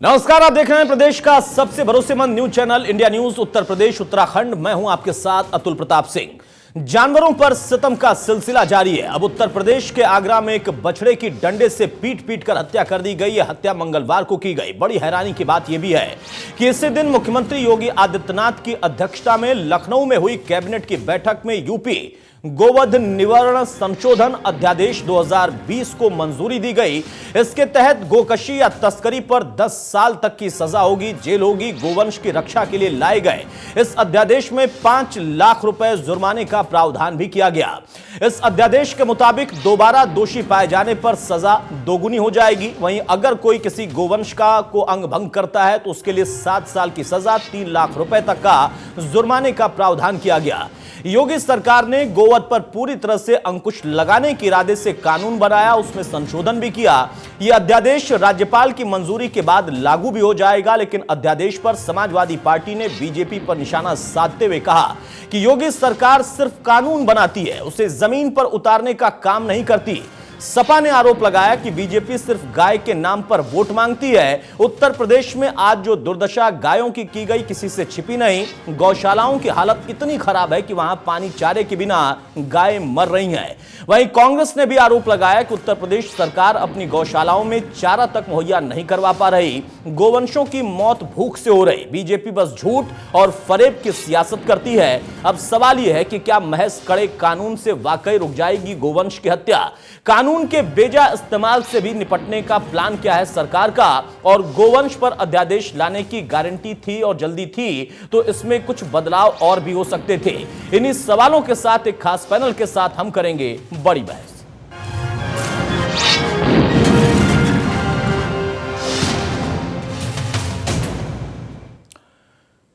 नमस्कार, आप देख रहे हैं प्रदेश का सबसे भरोसेमंद news channel India news Uttar Pradesh Uttarakhand. मैं हूं आपके साथ अतुल प्रताप सिंह। जानवरों पर सितम का सिलसिला जारी है। अब उत्तर प्रदेश के आगरा में एक बछड़े की डंडे से पीट पीट कर हत्या कर दी गई। यह हत्या मंगलवार को की गई। बड़ी हैरानी की बात यह भी है कि इसी दिन मुख्यमंत्री योगी आदित्यनाथ की अध्यक्षता में लखनऊ में हुई कैबिनेट की बैठक में यूपी गोवध निवारण संशोधन अध्यादेश 2020 को मंजूरी दी गई। इसके तहत गोकशी या तस्करी पर 10 साल तक की सजा होगी, जेल होगी। गोवंश की रक्षा के लिए लाए गए इस अध्यादेश में 5 लाख रुपए जुर्माने का प्रावधान भी किया गया। इस अध्यादेश के मुताबिक दोबारा दोषी पाए जाने पर सजा दोगुनी हो जाएगी। वहीं अगर कोई किसी गोवंश को अंग भंग करता है तो उसके लिए 7 साल की सजा, 3 लाख रुपए तक का जुर्माने का प्रावधान किया गया। योगी सरकार ने गोवध पर पूरी तरह से अंकुश लगाने के इरादे से कानून बनाया, उसमें संशोधन भी किया। यह अध्यादेश राज्यपाल की मंजूरी के बाद लागू भी हो जाएगा। लेकिन अध्यादेश पर समाजवादी पार्टी ने बीजेपी पर निशाना साधते हुए कहा कि योगी सरकार सिर्फ कानून बनाती है, उसे जमीन पर उतारने का काम नहीं करती। सपा ने आरोप लगाया कि बीजेपी सिर्फ गाय के नाम पर वोट मांगती है। उत्तर प्रदेश में आज जो दुर्दशा गायों की गई किसी से छिपी नहीं। गौशालाओं की हालत इतनी खराब है कि वहां पानी चारे के बिना गाय मर रही हैं। वहीं कांग्रेस ने भी आरोप लगाया कि उत्तर प्रदेश सरकार अपनी गौशालाओं में चारा तक मुहैया नहीं करवा पा रही। गोवंशों की मौत भूख से हो रही। बीजेपी बस झूठ और फरेब की सियासत करती है। अब सवाल यह है कि क्या महज कड़े कानून से वाकई रुक जाएगी गोवंश की हत्या? कानून के बेजा इस्तेमाल से भी निपटने का प्लान क्या है सरकार का? और गोवंश पर अध्यादेश लाने की गारंटी थी और जल्दी थी तो इसमें कुछ बदलाव और भी हो सकते थे। इन्हीं सवालों के साथ एक खास पैनल के साथ हम करेंगे बड़ी बहस।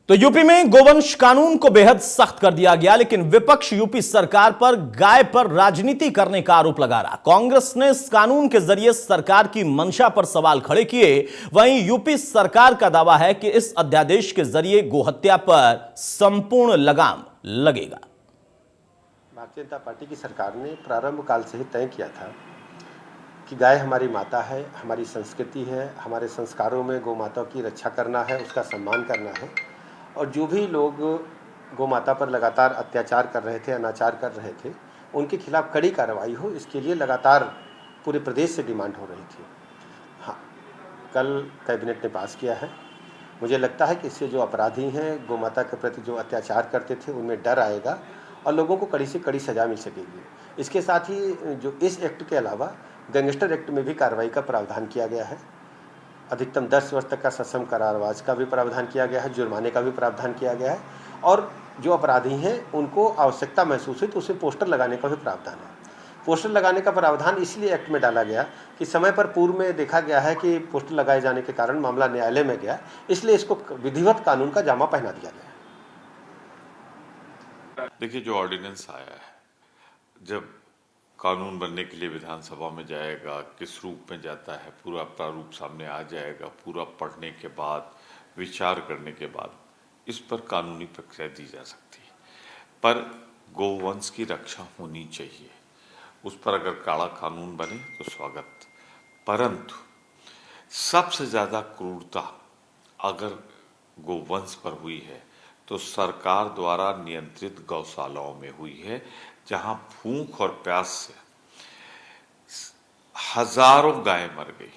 तो यूपी में गोवंश कानून को बेहद सख्त कर दिया गया, लेकिन विपक्ष यूपी सरकार पर गाय पर राजनीति करने का आरोप लगा रहा। कांग्रेस ने इस कानून के जरिए सरकार की मंशा पर सवाल खड़े किए। वहीं यूपी सरकार का दावा है कि इस अध्यादेश के जरिए गोहत्या पर संपूर्ण लगाम लगेगा। भारतीय जनता पार्टी की सरकार ने प्रारंभ काल से ही तय किया था कि गाय हमारी माता है, हमारी संस्कृति है, हमारे संस्कारों में गौ माता की रक्षा करना है, उसका सम्मान करना है। और जो भी लोग गौ माता पर लगातार अत्याचार कर रहे थे, अनाचार कर रहे थे, उनके खिलाफ कड़ी कार्रवाई हो, इसके लिए लगातार पूरे प्रदेश से डिमांड हो रही थी। हाँ, कल कैबिनेट ने पास किया है। मुझे लगता है कि इससे जो अपराधी हैं, गौ माता के प्रति जो अत्याचार करते थे, उनमें डर आएगा और लोगों को कड़ी से कड़ी सज़ा मिल सकेगी। इसके साथ ही जो इस एक्ट के अलावा गैंगस्टर एक्ट में भी कार्रवाई का प्रावधान किया गया है। अधिकतम 10 वर्ष तक का सश्रम कारावास का भी प्रावधान किया गया है, जुर्माने का भी प्रावधान किया गया है। और जो अपराधी हैं उनको आवश्यकता महसूस हुई तो उसे पोस्टर लगाने का भी प्रावधान है। पोस्टर लगाने का प्रावधान इसलिए एक्ट में डाला गया कि समय पर पूर्व में देखा गया है कि पोस्टर लगाए जाने के कारण मामला न्यायालय में गया, इसलिए इसको विधिवत कानून का जामा पहना दिया गया है। देखिए, जो ऑर्डिनेंस आया है, जब कानून बनने के लिए विधानसभा में जाएगा, किस रूप में जाता है, पूरा प्रारूप सामने आ जाएगा। पूरा पढ़ने के बाद, विचार करने के बाद इस पर कानूनी प्रक्रिया दी जा सकती है। पर गोवंश की रक्षा होनी चाहिए, उस पर अगर काला कानून बने तो स्वागत। परंतु सबसे ज़्यादा क्रूरता अगर गोवंश पर हुई है तो सरकार द्वारा नियंत्रित गौशालाओं में हुई है, जहां भूख और प्यास से हजारों गाय मर गई,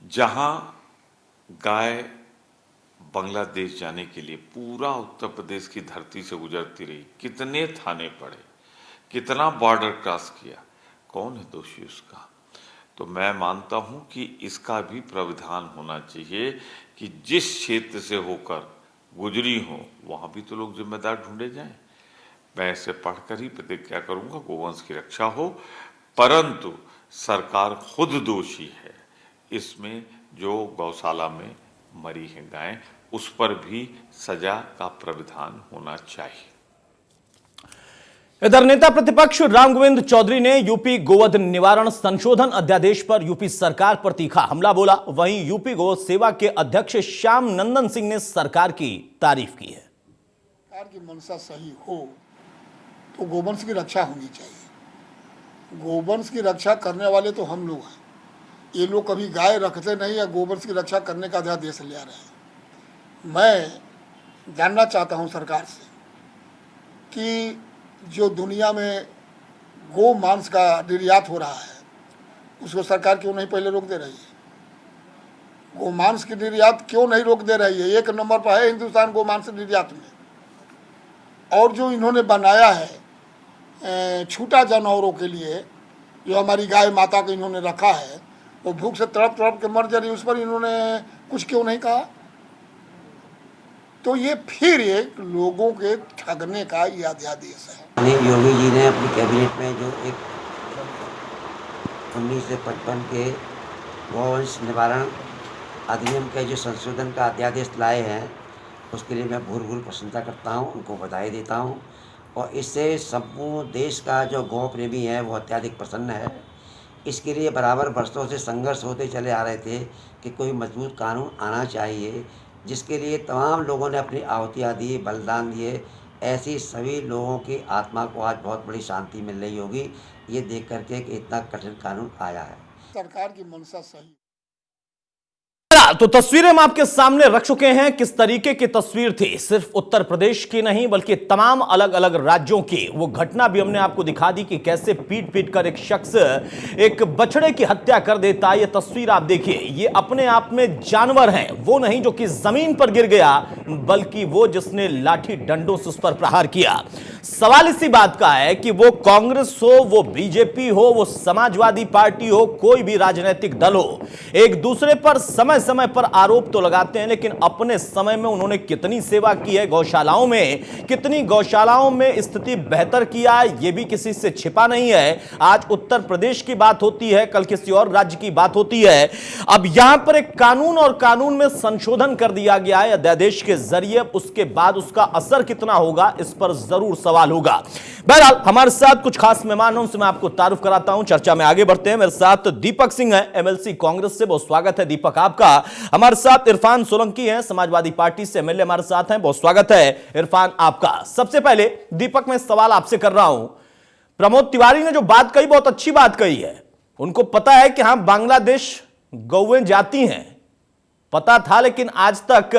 जहां गाय बांग्लादेश जाने के लिए पूरा उत्तर प्रदेश की धरती से गुजरती रही। कितने थाने पड़े, कितना बॉर्डर क्रॉस किया, कौन है दोषी उसका? तो मैं मानता हूं कि इसका भी प्रावधान होना चाहिए कि जिस क्षेत्र से होकर गुजरी हो वहां भी तो लोग जिम्मेदार ढूंढे जाएं। मैं इसे पढ़कर ही प्रतिक्रिया करूंगा, गोवंश की रक्षा हो, परंतु सरकार खुद दोषी है इसमें। जो गौशाला में मरी है गायें, उस पर भी सजा का प्रावधान होना चाहिए। इधर नेता प्रतिपक्ष रामगोविंद चौधरी ने यूपी गोवध निवारण संशोधन अध्यादेश पर यूपी सरकार पर तीखा हमला बोला। वहीं यूपी गौ सेवा के अध्यक्ष श्याम नंदन सिंह ने सरकार की तारीफ की है। सरकार की मंशा सही हो तो गोवंश की रक्षा होनी चाहिए। गोवंश की रक्षा करने वाले तो हम लोग हैं। ये लोग कभी गाय रखते नहीं या गोबर की रक्षा करने का अध्यादेश ले आ रहे हैं। मैं जानना चाहता हूं सरकार से कि जो दुनिया में गो मांस का निर्यात हो रहा है उसको सरकार क्यों नहीं पहले रोक दे रही है? गोमांस की निर्यात क्यों नहीं रोक दे रही है? एक नंबर पर है हिंदुस्तान गोमांस निर्यात में। और जो इन्होंने बनाया है छूटा जानवरों के लिए, जो हमारी गाय माता को इन्होंने रखा है, वो भूख से तड़प तड़प के मर जा रही है, उस पर इन्होंने कुछ क्यों नहीं कहा? तो ये फिर एक लोगों के ठगने का ये अध्यादेश है। योगी जी ने अपनी कैबिनेट में जो एक 1955 के गौवंश निवारण अधिनियम के जो संशोधन का अध्यादेश लाए हैं, उसके लिए मैं भूर प्रशंसा करता हूं, उनको बधाई देता हूं। और इससे संपूर्ण देश का जो गौ प्रेमी है वो अत्यधिक प्रसन्न है। इसके लिए बराबर वर्षों से संघर्ष होते चले आ रहे थे कि कोई मजबूत कानून आना चाहिए, जिसके लिए तमाम लोगों ने अपनी आहुतियाँ दी, बलिदान दिए। ऐसी सभी लोगों की आत्मा को आज बहुत बड़ी शांति मिल रही होगी ये देख करके कि इतना कठिन कानून आया है। सरकार की मंशा सही। तो तस्वीरें हम आपके सामने रख चुके हैं। किस तरीके की तस्वीर थी, सिर्फ उत्तर प्रदेश की नहीं बल्कि तमाम अलग अलग राज्यों की। वो घटना भी हमने आपको दिखा दी कि कैसे पीट पीट कर एक शख्स एक बछड़े की हत्या कर देता है। ये तस्वीर आप देखिए, ये अपने आप में जानवर हैं, वो नहीं जो कि जमीन पर गिर गया, बल्कि वो जिसने लाठी डंडों से उस पर प्रहार किया। सवाल इसी बात का है कि वो कांग्रेस हो, वो बीजेपी हो, वो समाजवादी पार्टी हो, कोई भी राजनीतिक दल हो, एक दूसरे पर समय समय पर आरोप तो लगाते हैं, लेकिन अपने समय में उन्होंने कितनी सेवा की है गौशालाओं में, कितनी गौशालाओं में स्थिति बेहतर किया है, यह भी किसी से छिपा नहीं है। आज उत्तर प्रदेश की बात होती है, कल किसी और राज्य की बात होती है। अब यहां पर एक कानून और कानून में संशोधन कर दिया गया है अध्यादेश के जरिए। उसके बाद उसका असर कितना होगा, इस पर जरूर सवाल होगा। बहरहाल हमारे साथ कुछ खास मेहमान हैं, उनसे मैं आपको तारुफ कराता हूं। चर्चा में आगे बढ़ते हैं। मेरे साथ दीपक सिंह हैं, एमएलसी कांग्रेस से, बहुत स्वागत है दीपक आपका। हमारे साथ इरफान सोलंकी हैं, समाजवादी पार्टी से एमएलए, हमारे साथ हैं, बहुत स्वागत है इरफान आपका। सबसे पहले दीपक, मैं सवाल आपसे कर रहा हूं, प्रमोद तिवारी ने जो बात कही बहुत अच्छी बात कही है। उनको पता है कि हां बांग्लादेश गौएं जाती हैं, पता था, लेकिन आज तक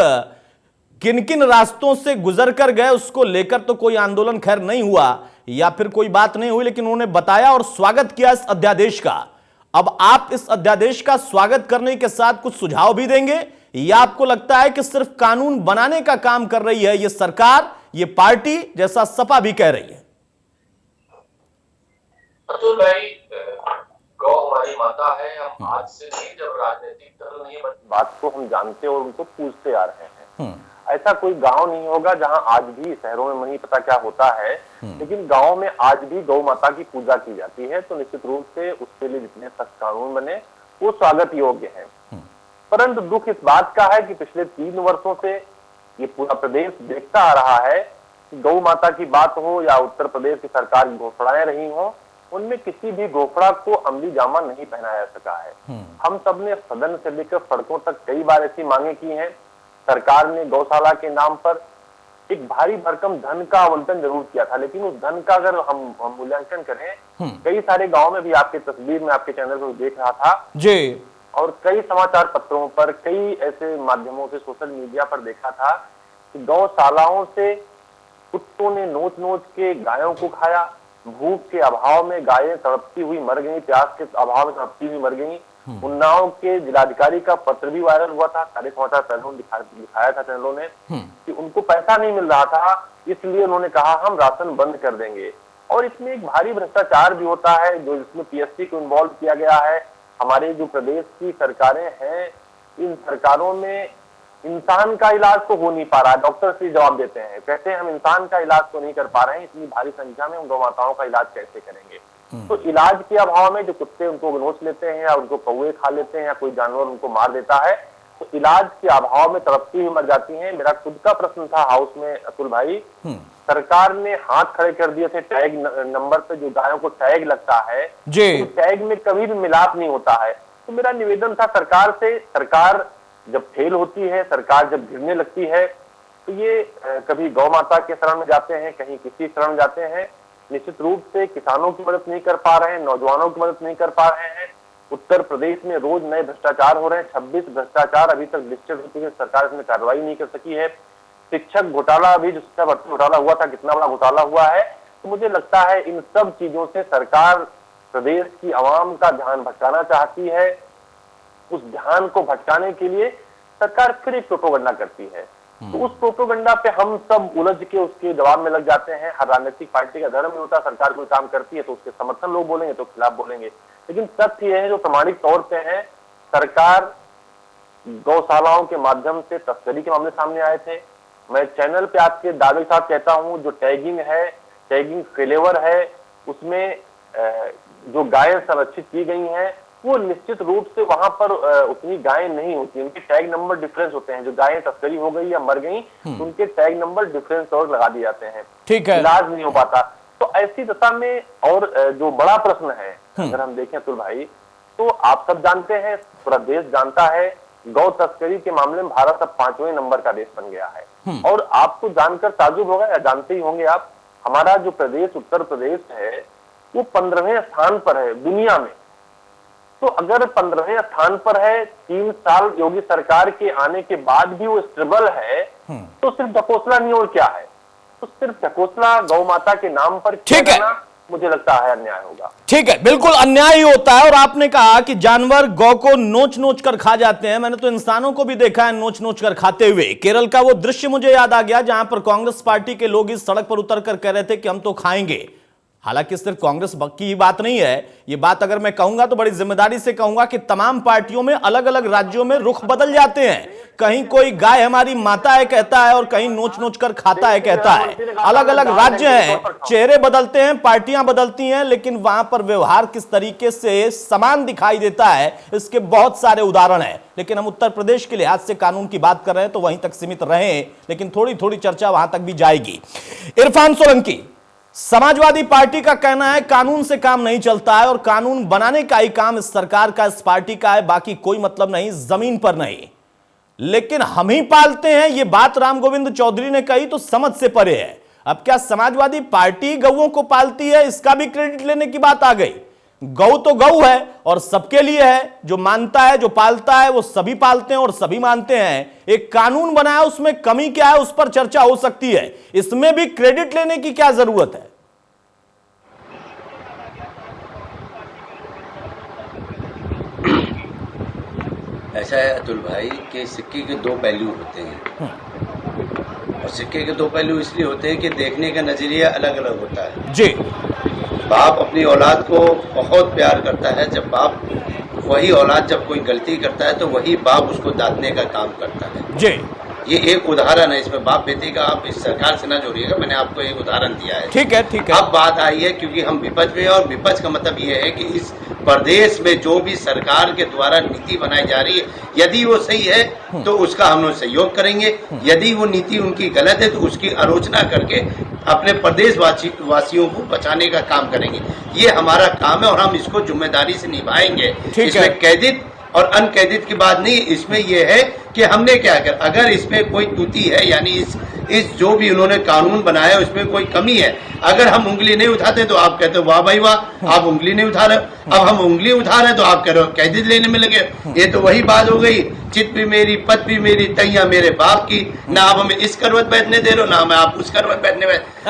किन किन रास्तों से गुजर कर गए उसको लेकर तो कोई आंदोलन खैर नहीं हुआ या फिर कोई बात नहीं हुई, लेकिन उन्होंने बताया और स्वागत किया इस अध्यादेश का। अब आप इस अध्यादेश का स्वागत करने के साथ कुछ सुझाव भी देंगे, या आपको लगता है कि सिर्फ कानून बनाने का काम कर रही है ये सरकार, ये पार्टी, जैसा सपा भी कह रही है? अतुल भाई, गौ हमारी माता है। हम आज से नहीं, जब राजनीतिक दल नहीं, बात को हम जानते और उनको पूछते आ रहे हैं। ऐसा कोई गांव नहीं होगा जहां आज भी, शहरों में नहीं पता क्या होता है, लेकिन गांव में आज भी गौ माता की पूजा की जाती है। तो निश्चित रूप से उसके लिए जितने सख्त कानून बने वो स्वागत योग्य है। परंतु दुख इस बात का है कि पिछले 3 वर्षों से ये पूरा प्रदेश देखता आ रहा है कि गौ माता की बात हो या उत्तर प्रदेश की सरकार की घोषणाएं रही हो, उनमें किसी भी घोषणा को अमली जामा नहीं पहनाया सका है। हम सब ने सदन से लेकर सड़कों तक कई बार ऐसी मांगे की हैं। सरकार ने गौशाला के नाम पर एक भारी भरकम धन का आवंटन जरूर किया था, लेकिन उस धन का अगर हम मूल्यांकन करें, कई सारे गांव में भी, आपकी तस्वीर में आपके चैनल पर देख रहा था जी, और कई समाचार पत्रों पर, कई ऐसे माध्यमों से, सोशल मीडिया पर देखा था कि गौशालाओं से कुत्तों ने नोच नोच के गायों को खाया। भूख के अभाव में गायें तड़पती हुई मर गई, प्यास के अभाव में तड़पती हुई मर गई। उन्नाव के जिलाधिकारी का पत्र भी वायरल हुआ था, सारे समाचार चैनलों दिखाया था चैनलों ने कि उनको पैसा नहीं मिल रहा था, इसलिए उन्होंने कहा हम राशन बंद कर देंगे। और इसमें एक भारी भ्रष्टाचार भी होता है, जो इसमें पीएससी को इन्वॉल्व किया गया है। हमारे जो प्रदेश की सरकारें हैं, इन सरकारों में इंसान का इलाज तो हो नहीं पा रहा है। डॉक्टर से जवाब देते हैं, कहते हैं हम इंसान का इलाज तो नहीं कर पा रहे हैं, इतनी भारी संख्या में हम गौ माताओं का इलाज कैसे करेंगे। तो इलाज के अभाव में जो कुत्ते उनको नोच लेते हैं या उनको कौवे खा लेते हैं या कोई जानवर उनको मार देता है, तो इलाज के अभाव में तड़पती हुई मर जाती हैं। मेरा खुद का प्रश्न था हाउस में अतुल भाई, सरकार ने हाथ खड़े कर दिए थे टैग नंबर पे, जो गायों को टैग लगता है तो टैग में कभी भी मिलाप नहीं होता है। तो मेरा निवेदन था सरकार से, सरकार जब फेल होती है, सरकार जब गिरने लगती है, तो ये कभी गौ माता के शरण में जाते हैं, कहीं किसी शरण में जाते हैं। निश्चित रूप से किसानों की मदद नहीं कर पा रहे हैं, नौजवानों की मदद नहीं कर पा रहे हैं। उत्तर प्रदेश में रोज नए भ्रष्टाचार हो रहे हैं। 26 भ्रष्टाचार अभी तक लिस्टेड हो चुके हैं, सरकार इसमें कार्रवाई नहीं कर सकी है। शिक्षक घोटाला भी, जो शिक्षा भर्ती घोटाला हुआ था, कितना बड़ा घोटाला हुआ है। तो मुझे लगता है इन सब चीजों से सरकार प्रदेश की आवाम का ध्यान भटकाना चाहती है। उस ध्यान को भटकाने के लिए सरकार फिर एक प्रोपोगंडा करती है। तो उस प्रोपोगंडा पे हम सब उलझ के उसके जवाब में लग जाते हैं। हर राजनीतिक पार्टी का धर्म ही होता है, सरकार कोई काम करती है तो उसके समर्थन लोग बोलेंगे तो खिलाफ बोलेंगे। लेकिन तथ्य यह है जो प्रमाणिक तौर पे है, सरकार गौशालाओं के माध्यम से तस्करी के मामले सामने आए थे। मैं चैनल पे आपके दावे के साथ कहता हूं, जो टैगिंग है, टैगिंग फेलेवर है, उसमें जो गायें संरक्षित की गई हैं वो निश्चित रूप से वहां पर उतनी गायें नहीं होती, उनके टैग नंबर डिफरेंस होते हैं। जो गायें तस्करी हो गई या मर गई उनके टैग नंबर डिफरेंस और लगा दिए जाते हैं, ठीक है, इलाज नहीं हो पाता। तो ऐसी दशा में, और जो बड़ा प्रश्न है अगर हम देखें अतुल भाई, तो आप सब जानते हैं, पूरा देश जानता है, गौ तस्करी के मामले में भारत अब 5वें नंबर का देश बन गया है। और आपको जानकर ताजुब होगा, या जानते ही होंगे आप, हमारा जो प्रदेश उत्तर प्रदेश है वो 15वें स्थान पर है दुनिया में। तो अगर 15वें स्थान पर है, 3 साल योगी सरकार के आने के बाद भी वो स्टेबल है, तो सिर्फ ढकोसला नहीं और क्या है। तो सिर्फ ढकोसला गौ माता के नाम पर ठीक है, मुझे लगता है अन्याय होगा। ठीक है, बिल्कुल अन्याय ही होता है। और आपने कहा कि जानवर गौ को नोच नोच कर खा जाते हैं, मैंने तो इंसानों को भी देखा है नोच नोच कर खाते हुए। केरल का वो दृश्य मुझे याद आ गया जहां पर कांग्रेस पार्टी के लोग इस सड़क पर उतर कर कह रहे थे कि हम तो खाएंगे। हालांकि सिर्फ कांग्रेस की ही बात नहीं है, ये बात अगर मैं कहूंगा तो बड़ी जिम्मेदारी से कहूंगा कि तमाम पार्टियों में अलग अलग राज्यों में रुख बदल जाते हैं। कहीं कोई गाय हमारी माता है कहता है और कहीं नोच नोच कर खाता है कहता है। अलग अलग राज्य हैं, चेहरे बदलते हैं, पार्टियां बदलती हैं, लेकिन वहां पर व्यवहार किस तरीके से समान दिखाई देता है इसके बहुत सारे उदाहरण हैं। लेकिन हम उत्तर प्रदेश के लिहाज से कानून की बात कर रहे हैं तो वहीं तक सीमित रहें, लेकिन थोड़ी थोड़ी चर्चा वहां तक भी जाएगी। इरफान सोलंकी, समाजवादी पार्टी का कहना है कानून से काम नहीं चलता है और कानून बनाने का ही काम इस सरकार का, इस पार्टी का है, बाकी कोई मतलब नहीं, जमीन पर नहीं। लेकिन हम ही पालते हैं, यह बात राम गोविंद चौधरी ने कही तो समझ से परे है। अब क्या समाजवादी पार्टी गौओं को पालती है, इसका भी क्रेडिट लेने की बात आ गई। गौ तो गौ है और सबके लिए है, जो मानता है, जो पालता है, वो सभी पालते हैं और सभी मानते हैं। एक कानून बनाया, उसमें कमी क्या है उस पर चर्चा हो सकती है, इसमें भी क्रेडिट लेने की क्या जरूरत है। ऐसा है अतुल भाई कि सिक्के के दो पहलू होते हैं, और सिक्के के दो पहलू इसलिए होते हैं कि देखने का नजरिया अलग अलग होता है। जी, बाप अपनी औलाद को बहुत प्यार करता है। जब बाप, वही औलाद जब कोई गलती करता है तो वही बाप उसको डांटने का काम करता है। जी, ये एक उदाहरण है, इसमें बाप बेटे का आप इस सरकार से ना जोड़िएगा, मैंने आपको एक उदाहरण दिया है। ठीक है, ठीक है। अब बात आई है क्योंकि हम विपक्ष में, और विपक्ष का मतलब ये है कि इस प्रदेश में जो भी सरकार के द्वारा नीति बनाई जा रही है, यदि वो सही है तो उसका हम लोग सहयोग करेंगे, यदि वो नीति उनकी गलत है तो उसकी आलोचना करके अपने प्रदेश वासियों को बचाने का काम करेंगे। ये हमारा काम है और हम इसको जिम्मेदारी से निभाएंगे। इसमें कैदित और अनकैदित की बात नहीं, इसमें यह है कि हमने क्या कर, अगर इसमें कोई त्रुटि है, यानी इस जो भी उन्होंने कानून बनाया उसमें कोई कमी है, अगर हम उंगली नहीं उठाते तो आप कहते हो वाह भाई वाह, आप उंगली नहीं उठा रहे। अब हम उंगली उठा रहे तो आप कह रहे हो कैदित लेने में लगे। ये तो वही बात हो गई, चित भी मेरी, पत भी मेरी, तैया मेरे बाप की, ना आप हमें इस करवट बैठने दे रहे हो, ना मैं आप उस करवट बैठने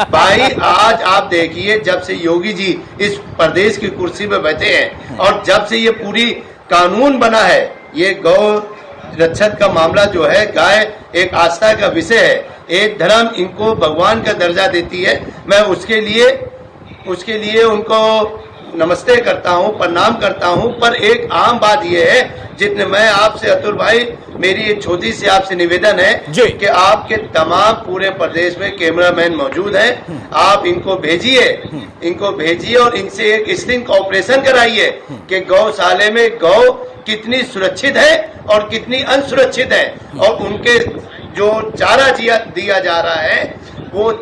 भाई आज आप देखिए, जब से योगी जी इस प्रदेश की कुर्सी पे बैठे हैं और जब से ये पूरी कानून बना है, ये गौ रक्षक का मामला जो है, गाय एक आस्था का विषय है, एक धर्म इनको भगवान का दर्जा देती है। मैं उसके लिए उनको नमस्ते करता हूं, प्रणाम करता हूं। पर एक आम बात यह है, जितने मैं आपसे अतुल भाई, मेरी एक छोटी सी आपसे निवेदन है कि आपके तमाम पूरे प्रदेश में कैमरामैन मौजूद हैं, आप इनको भेजिए और इनसे एक स्टिंग ऑपरेशन कराइए कि गौशाले में गौ कितनी सुरक्षित है और कितनी असुरक्षित है, और उनके जो चारा दिया जा रहा है वो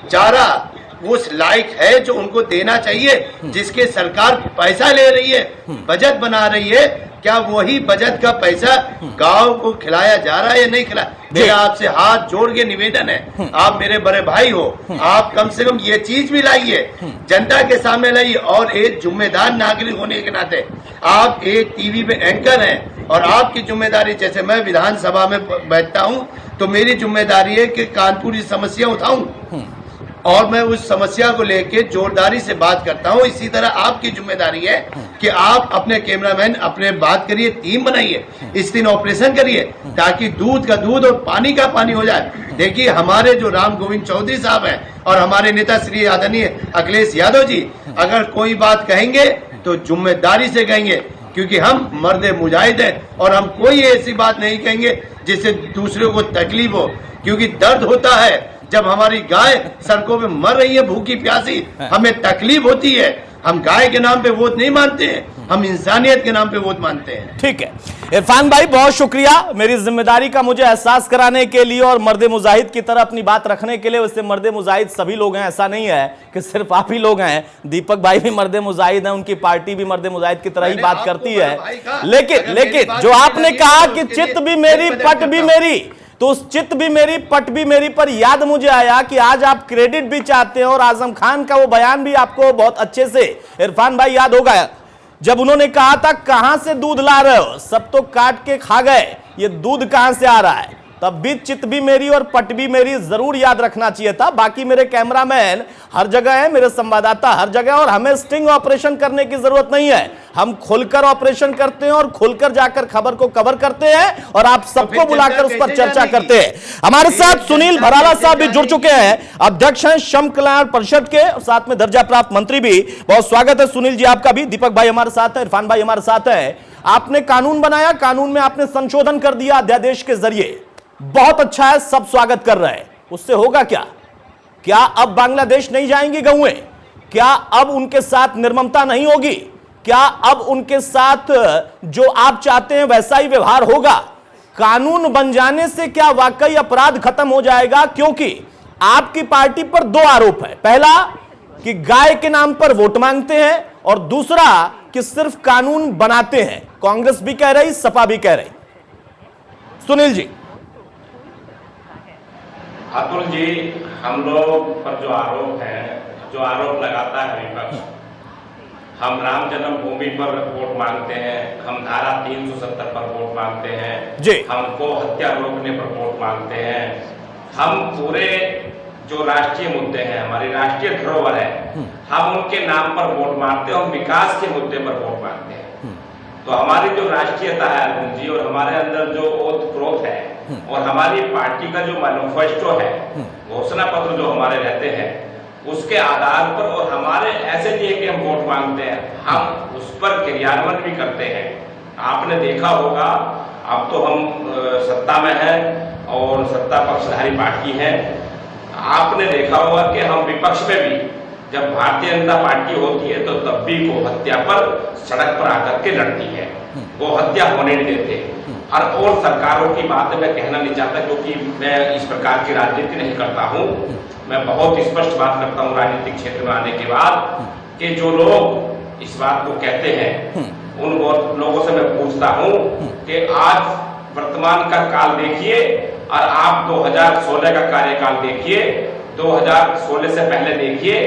चारा उस लायक है जो उनको देना चाहिए, जिसके सरकार पैसा ले रही है, बजट बना रही है, क्या वही बचत का पैसा गांव को खिलाया जा रहा है या नहीं खिलाया? मेरा आपसे हाथ जोड़ के निवेदन है, आप मेरे बड़े भाई हो, आप कम से कम ये चीज भी लाइए, जनता के सामने लाइए। और एक जिम्मेदार नागरिक होने के नाते आप एक टीवी पे एंकर हैं और आपकी जिम्मेदारी, जैसे मैं विधानसभा में बैठता हूं तो मेरी जिम्मेदारी है कि कानपुर की समस्या उठाऊं और मैं उस समस्या को लेके जोरदारी से बात करता हूं। इसी तरह आपकी जिम्मेदारी है कि आप अपने कैमरामैन अपने बात करिए, टीम बनाइए, इस दिन ऑपरेशन करिए ताकि दूध का दूध और पानी का पानी हो जाए। देखिए हमारे जो राम गोविंद चौधरी साहब हैं और हमारे नेता श्री आदरणीय अखिलेश यादव जी, अगर कोई बात कहेंगे तो जिम्मेदारी से कहेंगे, क्योंकि हम मर्द मुजाहिद हैं और हम कोई ऐसी बात नहीं कहेंगे जिससे दूसरे को तकलीफ हो, क्योंकि दर्द होता है जब हमारी गाय सड़कों पे मर रही है भूखी प्यासी, हमें तकलीफ होती है। हम गाय के नाम पे वोट नहीं मानते हैं, हम इंसानियत के नाम पे वोट मानते हैं। ठीक है इरफान भाई, बहुत शुक्रिया मेरी जिम्मेदारी का मुझे एहसास कराने के लिए और मर्द मुजाहिद की तरह अपनी बात रखने के लिए। वैसे मर्द मुजाहिद सभी लोग हैं, ऐसा नहीं है कि सिर्फ आप ही लोग हैं। दीपक भाई भी मर्द मुजाहिद हैं, उनकी पार्टी भी मर्द मुजाहिद की तरह ही बात करती है। लेकिन जो आपने कहा कि चित भी मेरी पट भी मेरी, तो उस चित भी मेरी पट भी मेरी पर याद मुझे आया कि आज आप क्रेडिट भी चाहते हैं और आजम खान का वो बयान भी आपको बहुत अच्छे से इरफान भाई याद होगा, जब उन्होंने कहा था कहां से दूध ला रहे हो, सब तो काट के खा गए, ये दूध कहां से आ रहा है। तब भी चित भी मेरी और पट भी मेरी जरूर याद रखना चाहिए था। बाकी मेरे कैमरामैन हर जगह है, मेरे संवाददाता हर जगह, और हमें स्टिंग ऑपरेशन करने की जरूरत नहीं है। हम खुलकर ऑपरेशन करते हैं और खुलकर जाकर खबर को कवर करते हैं और आप सबको बुलाकर उस पर चर्चा करते हैं। हमारे साथ सुनील भराला साहब भी जुड़ चुके हैं, अध्यक्ष हैं श्रम कल्याण परिषद के, और साथ में दर्जा प्राप्त मंत्री भी। बहुत स्वागत है सुनील जी आपका भी। दीपक भाई हमारे साथ है, इरफान भाई हमारे साथ है। आपने कानून बनाया, कानून में आपने संशोधन कर दिया अध्यादेश के जरिए, बहुत अच्छा है, सब स्वागत कर रहे हैं। उससे होगा क्या? क्या अब बांग्लादेश नहीं जाएंगी गौएं? क्या अब उनके साथ निर्ममता नहीं होगी? क्या अब उनके साथ जो आप चाहते हैं वैसा ही व्यवहार होगा? कानून बन जाने से क्या वाकई अपराध खत्म हो जाएगा? क्योंकि आपकी पार्टी पर दो आरोप है, पहला कि गाय के नाम पर वोट मांगते हैं और दूसरा कि सिर्फ कानून बनाते हैं। कांग्रेस भी कह रही, सपा भी कह रही। सुनील जी। अतुल जी, हम लोग पर जो आरोप है, जो आरोप लगाता है विपक्ष, हम राम जन्मभूमि पर वोट मांगते हैं, हम धारा 370 पर वोट मांगते हैं, हम गो हत्या रोकने पर वोट मांगते हैं, हम पूरे जो राष्ट्रीय मुद्दे हैं, हमारी राष्ट्रीय धरोहर है, हम उनके नाम पर वोट मांगते हैं और विकास के मुद्दे पर वोट मांगते हैं। तो हमारी जो राष्ट्रीयता है अरुण जी, और हमारे अंदर जो ओत प्रोत है और हमारी पार्टी का जो मैनिफेस्टो है, घोषणा पत्र जो हमारे रहते हैं, उसके आधार पर, और हमारे ऐसे नहीं है कि हम वोट मांगते हैं, हम उस पर क्रियान्वयन भी करते हैं। आपने देखा होगा, अब तो हम सत्ता में हैं और सत्ता पक्षधारी पार्टी है। आपने देखा होगा कि हम विपक्ष में भी, जब भारतीय जनता पार्टी होती है तो तब भी गो हत्या पर सड़क पर आकर के लड़ती है, गो हत्या होने नहीं देते। और सरकारों की बात मैं कहना नहीं चाहता, क्योंकि मैं इस प्रकार की राजनीति नहीं करता हूँ। मैं बहुत स्पष्ट बात करता हूँ राजनीतिक क्षेत्र में आने के बाद, कि जो लोग इस बात को कहते हैं उन लोगों से मैं पूछता हूँ कि आज वर्तमान का काल देखिए और आप 2016 का कार्यकाल देखिए, 2016 से पहले देखिए,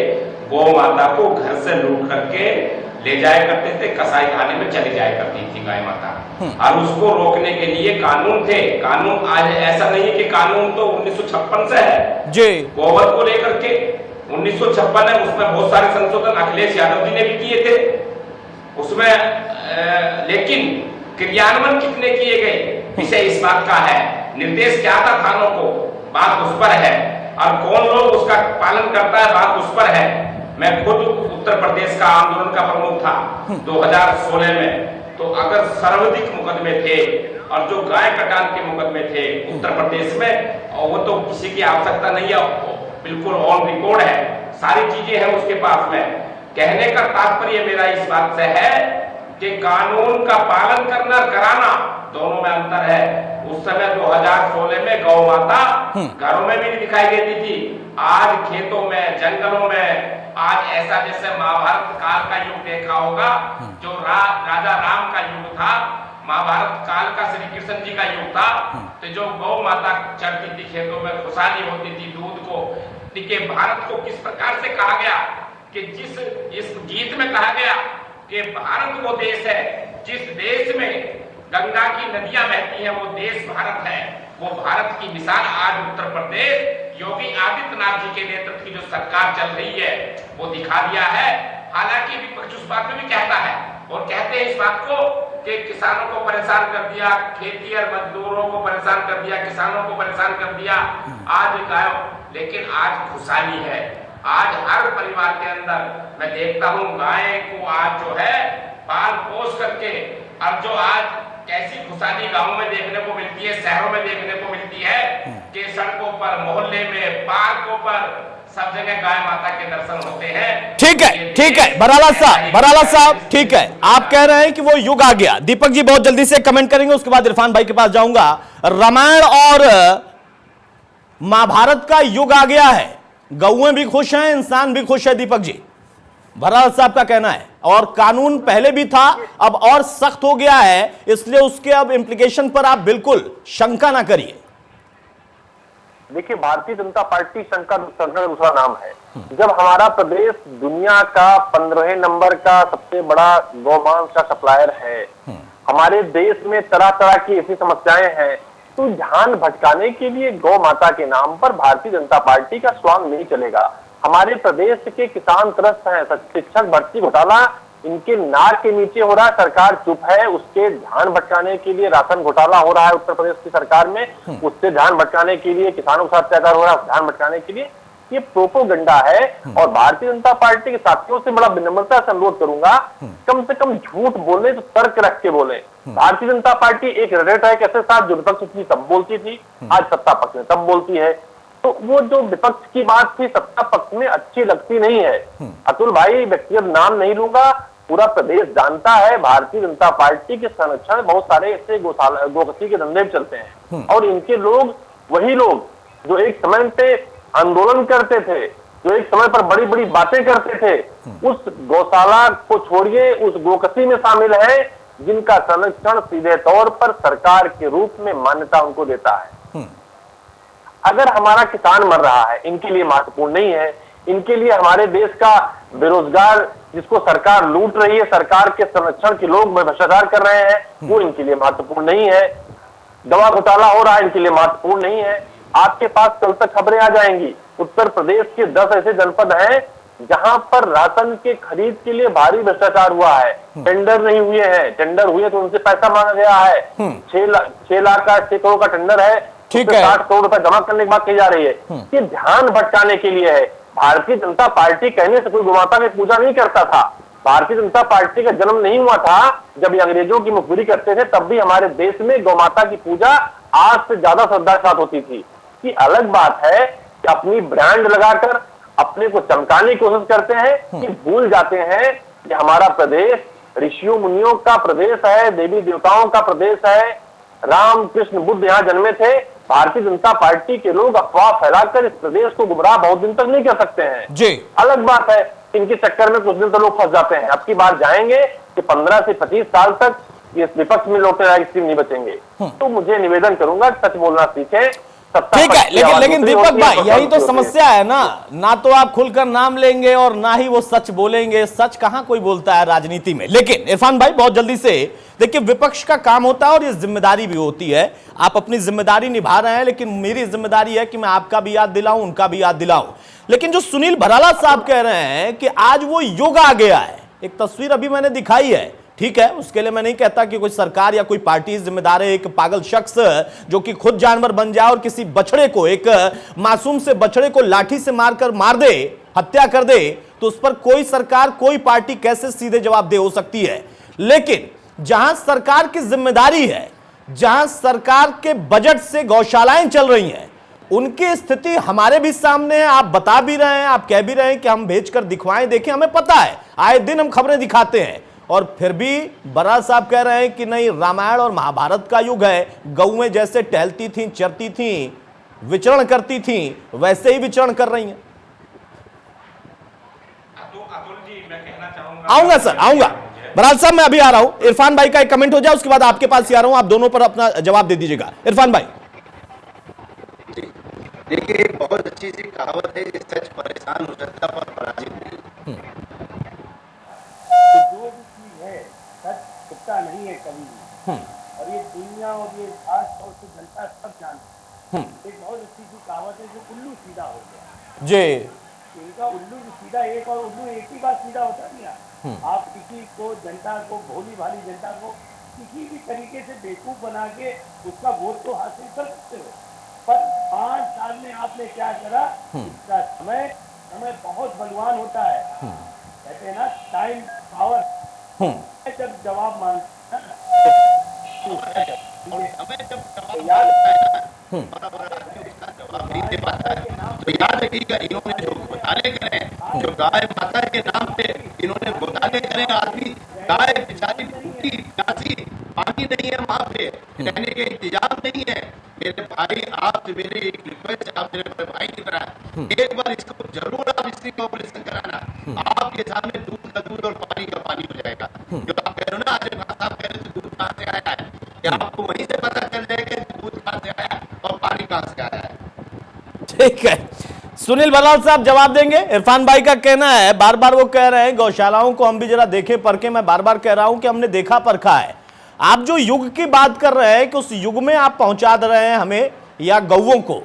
गौ माता को घर से लूट करके ले जाया करते थे, कसाई खाने में चली जाया करती थी गाय माता, और उसको रोकने के लिए कानून थे। कानून आज ऐसा नहीं है कि कानून तो 1956 से है जी, गोवध को लेकर के 1956 है, उसमें बहुत सारे संशोधन अखिलेश यादव जी ने भी किए थे उसमें, लेकिन क्रियान्वयन कितने किए गए विषय इस बात का है, निर्देश क्या था थानों को, बात उस पर है, और कौन लोग उसका पालन करता है, बात उस पर है। मैं खुद उत्तर प्रदेश का आंदोलन का प्रमुख था 2016 में, तो अगर सर्वाधिक मुकदमे थे और जो गाय कटान के मुकदमे थे उत्तर प्रदेश में, और वो तो किसी की आवश्यकता नहीं है, बिल्कुल ऑन रिकॉर्ड है, सारी चीजें हैं उसके पास में। कहने का तात्पर्य मेरा इस बात से है कि कानून का पालन करना और कराना दोनों में अंतर है। उस समय 2016 में गौ माता घरों में भी नहीं दिखाई देती थी, आज खेतों में, जंगलों में, आज ऐसा जैसे महाभारत काल का युग देखा होगा, जो राजा राम का युग था, महाभारत काल का श्री कृष्ण जी का युग था, तो जो गौ माता चढ़ती थी खेतों में, खुशहाली होती थी दूध को। देखिए भारत को किस प्रकार से कहा गया कि इस गीत में कहा गया कि भारत वो देश है जिस देश में गंगा की नदियां बहती हैं, वो देश भारत है। वो भारत की मिसाल आज उत्तर प्रदेश योगी आदित्यनाथ जी के नेतृत्व की जो सरकार चल रही है वो दिखा दिया है। हालांकि विपक्ष उस बात में भी कहता है और कहते हैं इस बात को कि किसानों को परेशान कर दिया, खेती और मजदूरों को परेशान कर दिया, किसानों को परेशान कर दिया। आज गायों, लेकिन आज खुशहाली है। आज हर परिवार के अंदर मैं देखता हूँ गाय को आज जो है पाल पोस करके, अब जो आज कैसी खुशहाली गांवों में देखने को मिलती है, शहरों में देखने को मिलती है कि सड़कों पर, मोहल्ले में, पार्कों पर सब जगह गाय माता के दर्शन होते हैं। ठीक है, ठीक है बराला साहब, ठीक है, आप कह रहे हैं कि वो युग आ गया। दीपक जी बहुत जल्दी से कमेंट करेंगे, उसके बाद इरफान भाई के पास जाऊंगा। रामायण और महाभारत का युग आ गया है, गौएं भी खुश हैं, इंसान भी खुश है। दीपक जी, भराला साहब का कहना है, और कानून पहले भी था, अब और सख्त हो गया है, इसलिए उसके अब इम्प्लीकेशन पर आप बिल्कुल शंका ना करिए। देखिए, भारतीय जनता पार्टी शंका का दूसरा नाम है। जब हमारा प्रदेश दुनिया का 15वें नंबर का सबसे बड़ा गौमांस का सप्लायर है, हमारे देश में तरह तरह की ऐसी समस्याएं हैं, तो ध्यान भटकाने के लिए गौ माता के नाम पर भारतीय जनता पार्टी का स्वांग नहीं चलेगा। हमारे प्रदेश के किसान त्रस्त हैं, शिक्षक भर्ती घोटाला इनके नाक के नीचे हो रहा है, सरकार चुप है। उसके ध्यान भटकाने के लिए राशन घोटाला हो रहा है उत्तर प्रदेश की सरकार में, उससे ध्यान भटकाने के लिए किसानों के साथ अत्याचार हो रहा है, ध्यान भटकाने के लिए ये प्रोपोगंडा है। और भारतीय जनता पार्टी के साथियों से बड़ा विनम्रता से अनुरोध करूंगा, कम से कम झूठ बोले तो तर्क रख के बोले। भारतीय जनता पार्टी एक रेट है कि ऐसे साथ जो विपक्ष थी तब बोलती थी, आज सत्ता पक्ष में तब बोलती है। तो वो जो विपक्ष की बात थी सत्ता पक्ष में अच्छी लगती नहीं है। अतुल भाई, व्यक्तिगत नाम नहीं लूंगा, पूरा प्रदेश जानता है भारतीय जनता पार्टी के संरक्षण बहुत सारे ऐसे गोकसी के धंधे चलते हैं, और इनके लोग वही लोग जो एक समय पे आंदोलन करते थे, जो एक समय पर बड़ी बड़ी बातें करते थे, उस गौशाला को छोड़िए उस गोकसी में शामिल है जिनका संरक्षण सीधे तौर पर सरकार के रूप में मान्यता उनको देता है। अगर हमारा किसान मर रहा है, इनके लिए महत्वपूर्ण नहीं है। इनके लिए हमारे देश का बेरोजगार जिसको सरकार लूट रही है, सरकार के संरक्षण के लोग भ्रष्टाचार कर रहे हैं, वो इनके लिए महत्वपूर्ण नहीं है। दवा घोटाला हो रहा है, इनके लिए महत्वपूर्ण नहीं है। आपके पास कल तक खबरें आ जाएंगी, उत्तर प्रदेश के 10 ऐसे जनपद हैं जहां पर राशन के खरीद के लिए भारी भ्रष्टाचार हुआ है, टेंडर नहीं हुए हैं, टेंडर हुए तो उनसे पैसा मांगा गया है। 6 करोड़ का टेंडर है, 60 करोड़ रुपए जमा करने की बात कही जा रही है। ये ध्यान भटकाने के लिए है। भारतीय जनता पार्टी कहने से कोई गोमाता की पूजा नहीं करता था। भारतीय जनता पार्टी का जन्म नहीं हुआ था जब ये अंग्रेजों की मुखबिरी करते थे, तब भी हमारे देश में गौमाता की पूजा आज से ज्यादा श्रद्धा के साथ होती थी। कि अलग बात है कि अपनी ब्रांड लगाकर अपने को चमकाने की कोशिश करते हैं, कि भूल जाते हैं कि हमारा प्रदेश ऋषियों मुनियों का प्रदेश है, देवी देवताओं का प्रदेश है। राम कृष्ण बुद्ध यहाँ जन्मे थे। भारतीय जनता पार्टी के लोग अफवाह फैलाकर इस प्रदेश को गुमराह बहुत दिन तक नहीं कर सकते हैं जी। अलग बात है, इनके चक्कर में कुछ दिन तो लोग फंस जाते हैं। अब की बार जाएंगे कि 15 से 25 साल तक इस विपक्ष में लोग नहीं बचेंगे। तो मुझे निवेदन करूंगा सच बोलना सीखें। ठीक है, लेकिन दीपक भाई, यही तो समस्या है ना तो आप खुलकर नाम लेंगे और ना ही वो सच बोलेंगे। सच कहां कोई बोलता है राजनीति में। लेकिन इरफान भाई बहुत जल्दी से देखिए, विपक्ष का काम होता है और ये जिम्मेदारी भी होती है। आप अपनी जिम्मेदारी निभा रहे हैं, लेकिन मेरी जिम्मेदारी है कि मैं आपका भी याद दिलाऊं, उनका भी याद दिलाऊं। लेकिन जो सुनील भराला साहब कह रहे हैं कि आज वो युग आ गया है, एक तस्वीर अभी मैंने दिखाई है, ठीक है, उसके लिए मैं नहीं कहता कि कोई सरकार या कोई पार्टी जिम्मेदार है। एक पागल शख्स जो कि खुद जानवर बन जाए और किसी बछड़े को, एक मासूम से बछड़े को लाठी से मारकर मार दे, हत्या कर दे, तो उस पर कोई सरकार, कोई पार्टी कैसे सीधे जवाबदेह हो सकती है। लेकिन जहां सरकार की जिम्मेदारी है, जहां सरकार के बजट से गौशालाएं चल रही हैं, उनकी स्थिति हमारे भी सामने है। आप बता भी रहे हैं, आप कह भी रहे हैं कि हम भेजकर दिखवाएं, देखें, हमें पता है, आए दिन हम खबरें दिखाते हैं। और फिर भी बराला साहब कह रहे हैं कि नहीं, रामायण और महाभारत का युग है। गौएं जैसे टहलती थीं, चरती थीं, विचरण करती थीं, वैसे ही विचरण कर रही हैं। अतुल जी, मैं कहना चाहूंगा, आऊंगा सर, आऊंगा। बराल साहब मैं अभी आ रहा हूं, इरफान भाई का एक कमेंट हो जाए, उसके बाद आपके पास ही आ रहा हूं, आप दोनों पर अपना जवाब दे दीजिएगा। इरफान भाई देखिए, बहुत अच्छी सी कहावत है कि सच परेशान हो सकता पर पराजित नहीं। तो जो भी चीज है सच छुपता नहीं है कभी भी, और ये दुनिया और ये खास तौर से जनता सब जानती है। एक बहुत अच्छी सी कहावत है, जो उल्लू सीधा हो गया जी, इनका उल्लू सीधा, एक और उल्लू एक ही बात सीधा होता नहीं है। आप किसी को, जनता को, भोली भाली जनता को किसी भी तरीके से बेवकूफ बना के उसका वोट तो हासिल कर सकते हो, पर 5 साल में आपने क्या करा, इसका समय बहुत बलवान होता है। कहते हैं ना, टाइम पावर। जब जवाब मांगता तो याद रखिएगा, इन्होंने जो घोटाले करे, जो गाय माता के नाम पे इन्होंने घोटाले करे, आदमी गाय बेचारी भूखी प्यासी, पानी नहीं है वहां पे, रहने के इंतजाम नहीं है। मेरे भाई, आपसे मेरे एक रिक्वेस्ट है, आप मेरे बड़े भाई की तरह एक बार इसको जरूर आप इसकी ऑपरेशन कराना। आपके सामने दूध का दूध और पानी का पानी हो जाएगा। जो आप कह रहे हो ना, आज साहब कह रहे थे दूध कहाँ से आया है, क्या आपको वहीं से पता चल जाएगा कि दूध कहाँ से आया और पानी कहाँ से आया है। ठीक है, सुनील बलाल साहब जवाब देंगे। इरफान भाई का कहना है, बार बार वो कह रहे हैं गौशालाओं को हम भी जरा देखे परखे, मैं बार बार कह रहा हूं कि हमने देखा परखा है। आप जो युग की बात कर रहे हैं कि उस युग में आप पहुंचा दे रहे हैं हमें या गौओं को,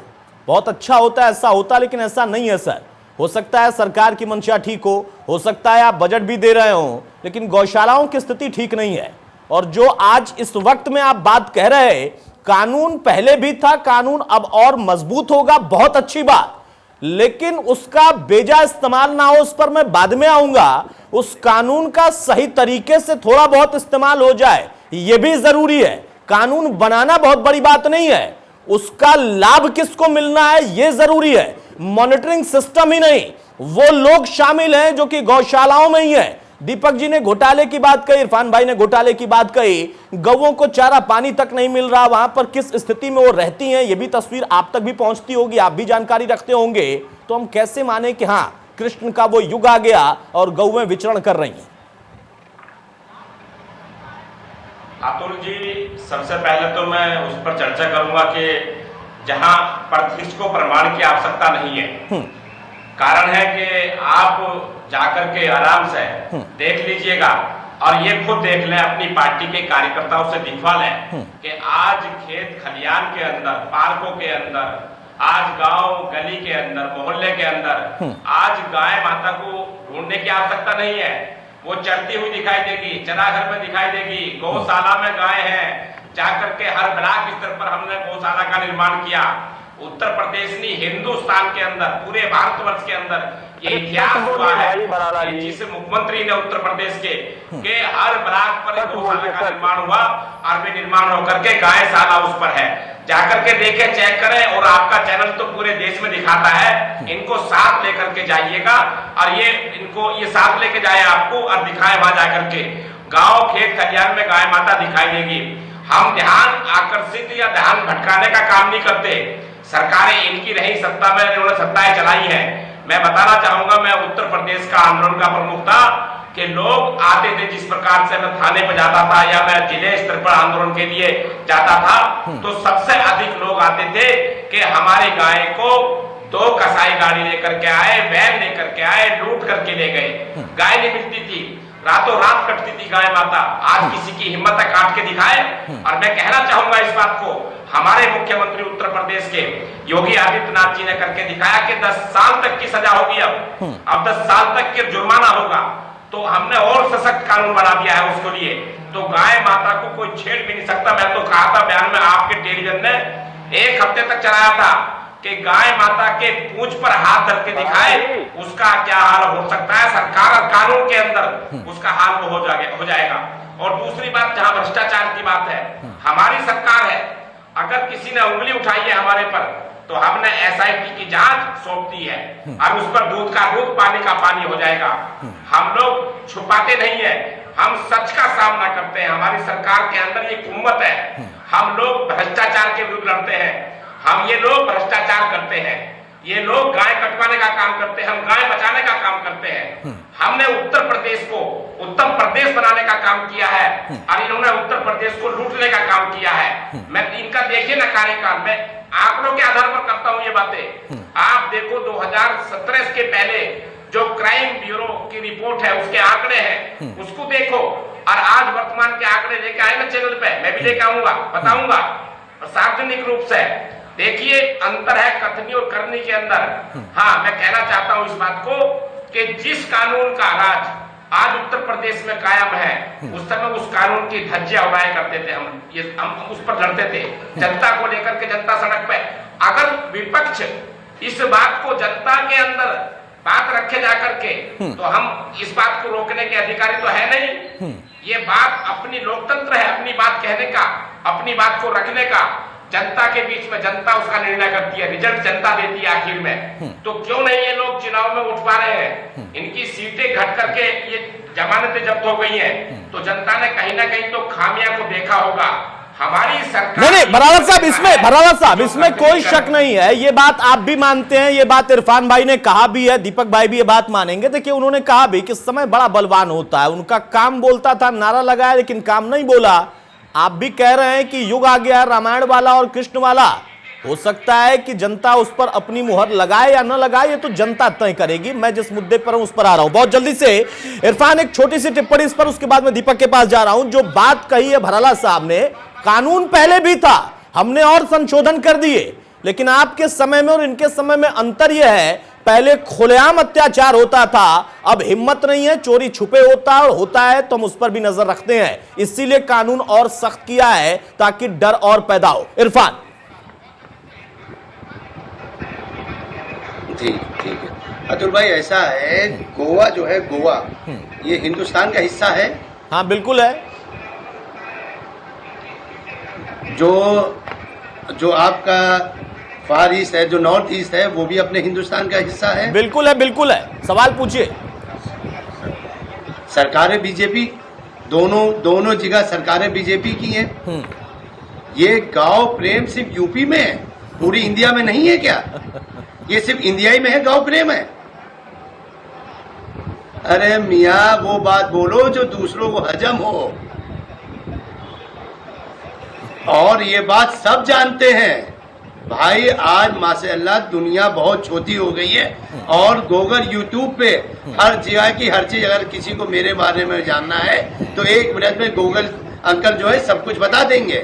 बहुत अच्छा होता है, ऐसा होता, लेकिन ऐसा नहीं है सर। हो सकता है सरकार की मंशा ठीक हो सकता है आप बजट भी दे रहे हो, लेकिन गौशालाओं की स्थिति ठीक नहीं है। और जो आज इस वक्त में आप बात कह रहे हैं, कानून पहले भी था, कानून अब और मजबूत होगा, बहुत अच्छी बात, लेकिन उसका बेजा इस्तेमाल ना हो, उस पर मैं बाद में आऊंगा। उस कानून का सही तरीके से थोड़ा बहुत इस्तेमाल हो जाए, यह भी जरूरी है। कानून बनाना बहुत बड़ी बात नहीं है, उसका लाभ किसको मिलना है यह जरूरी है। मॉनिटरिंग सिस्टम ही नहीं, वो लोग शामिल हैं जो कि गौशालाओं में ही है। दीपक जी ने घोटाले की बात कही, इरफान भाई ने घोटाले की बात कही, गौओं को चारा पानी तक नहीं मिल रहा, वहां पर किस स्थिति में वो रहती हैं, ये भी तस्वीर आप तक भी पहुंचती होगी, आप भी जानकारी रखते होंगे। तो हम कैसे माने कि हां, कृष्ण का वो युग आ गया और गौएं विचरण कर रही हैं। अतुल जी, सबसे पहले तो मैं उस पर चर्चा करूंगा कि जहां प्रत्यक्ष को प्रमाण की आवश्यकता नहीं है। कारण है कि आप जाकर के आराम से देख लीजिएगा और ये खुद देख लें, अपनी पार्टी के कार्यकर्ताओं से दिखवा लें कि आज खेत खलियान के अंदर, पार्कों के अंदर, आज गांव गली के अंदर, मोहल्ले के अंदर आज गाय माता को ढूंढने की आवश्यकता नहीं है। वो चरती हुई दिखाई देगी, चराघर में दिखाई देगी, गौशाला में गाय है। जाकर के हर ब्लॉक स्तर पर हमने गौशाला का निर्माण किया। उत्तर प्रदेश नहीं, हिंदुस्तान के अंदर, पूरे भारतवर्ष के अंदर ये इतिहास हुआ है, जिस मुख्यमंत्री ने उत्तर प्रदेश के हर ब्लॉक पर गौशाला का निर्माण हुआ और वे निर्माण होकर के गायशाला उस पर है। जाकर के देखे, चेक करें, और आपका चैनल तो पूरे देश में दिखाता है। इनको साथ लेकर के जाइएगा और ये साथ लेके जाए आपको और दिखाए वहां जाकर के। गांव खेत खलियान में गाय माता दिखाई देगी। हम ध्यान आकर्षित या ध्यान भटकाने का काम नहीं करते। सरकारें इनकी रही सत्ता में, इन्होंने सत्ताएं चलाई है। मैं बताना चाहूंगा, मैं उत्तर प्रदेश का आंदोलन का प्रमुख था कि लोग आते थे, जिस प्रकार से मैं थाने पे जाता था या मैं जिले स्तर पर आंदोलन के लिए जाता था, तो सबसे अधिक लोग आते थे कि हमारी गाय को 2 कसाई गाड़ी लेकर के आए, वैन लेकर के आए, लूट करके ले गए। गाय नहीं मिलती थी, रातों रात कटती थी गाय माता। आज किसी की हिम्मत है काट के दिखाए। और मैं कहना चाहूंगा इस बात को, हमारे मुख्यमंत्री उत्तर प्रदेश के योगी आदित्यनाथ जी ने करके दिखाया कि 10 साल तक की सजा होगी। अब 10 साल तक के जुर्माना होगा। तो हमने और सशक्त कानून बना दिया है उसके लिए। तो गाय माता को कोई छेड़ भी नहीं सकता। मैं तो कहा था बयान में, आपके टेलीविजन ने 1 हफ्ते तक चलाया था कि गाय माता के पूंछ पर हाथ धर के दिखाए, उसका क्या हाल हो सकता है। सरकार और कानून के अंदर उसका हाल वो हो जाएगा। और दूसरी बात, जहां भ्रष्टाचार की बात है, हमारी सरकार है, अगर किसी ने उंगली उठाई है हमारे पर, तो हमने SIT की जांच सौंप दी है और उस पर दूध का दूध, पानी का पानी हो जाएगा। हम लोग छुपाते नहीं है, हम सच का सामना करते हैं। हमारी सरकार के अंदर ये कुम्मत है। हम लोग भ्रष्टाचार के विरुद्ध लड़ते हैं। हम ये लोग भ्रष्टाचार करते हैं ये लोग गाय कटवाने का काम करते हैं, हम गाय बचाने का काम करते हैं। हमने उत्तर प्रदेश को उत्तम प्रदेश बनाने का काम किया है और इन्होंने उत्तर प्रदेश को लूटने का काम किया है। मैं इनका देखिए ना कार्यकाल, मैं आंकड़ों के आधार पर करता हूं ये बातें। आप देखो 2017 के पहले जो क्राइम ब्यूरो की रिपोर्ट है उसके आंकड़े हैं, उसको देखो, और आज वर्तमान के आंकड़े लेके आए ना चैनल पे, मैं भी लेके आऊंगा, बताऊंगा सार्वजनिक रूप से। देखिए अंतर है कथनी और करनी के अंदर। हाँ, मैं कहना चाहता हूं इस बात को कि जिस कानून का राज आज उत्तर प्रदेश में कायम है, उस समय उस कानून की धज्जियां उड़ाया करते थे हम उस पर लड़ते थे जनता को लेकर के। जनता सड़क पे, अगर विपक्ष इस बात को जनता के अंदर बात रखे जाकर के, तो हम इस बात को रोकने के अधिकारी तो है नहीं। ये बात अपनी लोकतंत्र है, अपनी बात कहने का, अपनी बात को रखने का। जनता के बीच में जनता उसका निर्णय करती है, रिजल्ट जनता देती है आखिर में। तो क्यों नहीं ये लोग चुनाव में उठ पा रहे हैं? इनकी सीटें घट करके ये जमानतें जब्त हो गई हैं, तो जनता ने कहीं ना कहीं तो खामियां को देखा होगा। हमारी सरकार नहीं भरावत साहब इसमें कोई शक नहीं है, ये बात आप भी मानते हैं, ये बात इरफान भाई ने कहा भी है, दीपक भाई भी ये बात मानेंगे। देखिए उन्होंने कहा भी कि समय बड़ा बलवान होता है, उनका काम बोलता था, नारा लगाया लेकिन काम नहीं बोला। आप भी कह रहे हैं कि युग आ गया रामायण वाला और कृष्ण वाला। हो सकता है कि जनता उस पर अपनी मुहर लगाए या न लगाए, ये तो जनता तय करेगी। मैं जिस मुद्दे पर हूं उस पर आ रहा हूं बहुत जल्दी से। इरफान एक छोटी सी टिप्पणी इस पर, उसके बाद मैं दीपक के पास जा रहा हूं। जो बात कही है भराला साहब ने, कानून पहले भी था, हमने और संशोधन कर दिए, लेकिन आपके समय में और इनके समय में अंतर यह है, पहले खुलेआम अत्याचार होता था, अब हिम्मत नहीं है, चोरी छुपे होता है तो हम उस पर भी नजर रखते हैं। इसीलिए कानून और सख्त किया है ताकि डर और पैदा हो। इरफान ठीक है अतुल भाई, ऐसा है गोवा जो है, गोवा ये हिंदुस्तान का हिस्सा है। हाँ बिल्कुल है। जो आपका फार ईस्ट है, जो नॉर्थ ईस्ट है, वो भी अपने हिंदुस्तान का हिस्सा है। बिल्कुल है। सवाल पूछिए। सरकारें बीजेपी, दोनों जगह सरकारें बीजेपी की हैं। ये गांव प्रेम सिर्फ यूपी में है, पूरी इंडिया में नहीं है क्या? ये सिर्फ इंडिया ही में है गांव प्रेम है? अरे मियाँ वो बात बोलो जो दूसरों को हजम हो। और ये बात सब जानते हैं भाई, आज माशाअल्लाह दुनिया बहुत छोटी हो गई है, और गूगल यूट्यूब पे हर जगह की हर चीज, अगर किसी को मेरे बारे में जानना है तो 1 मिनट में गूगल अंकल जो है सब कुछ बता देंगे।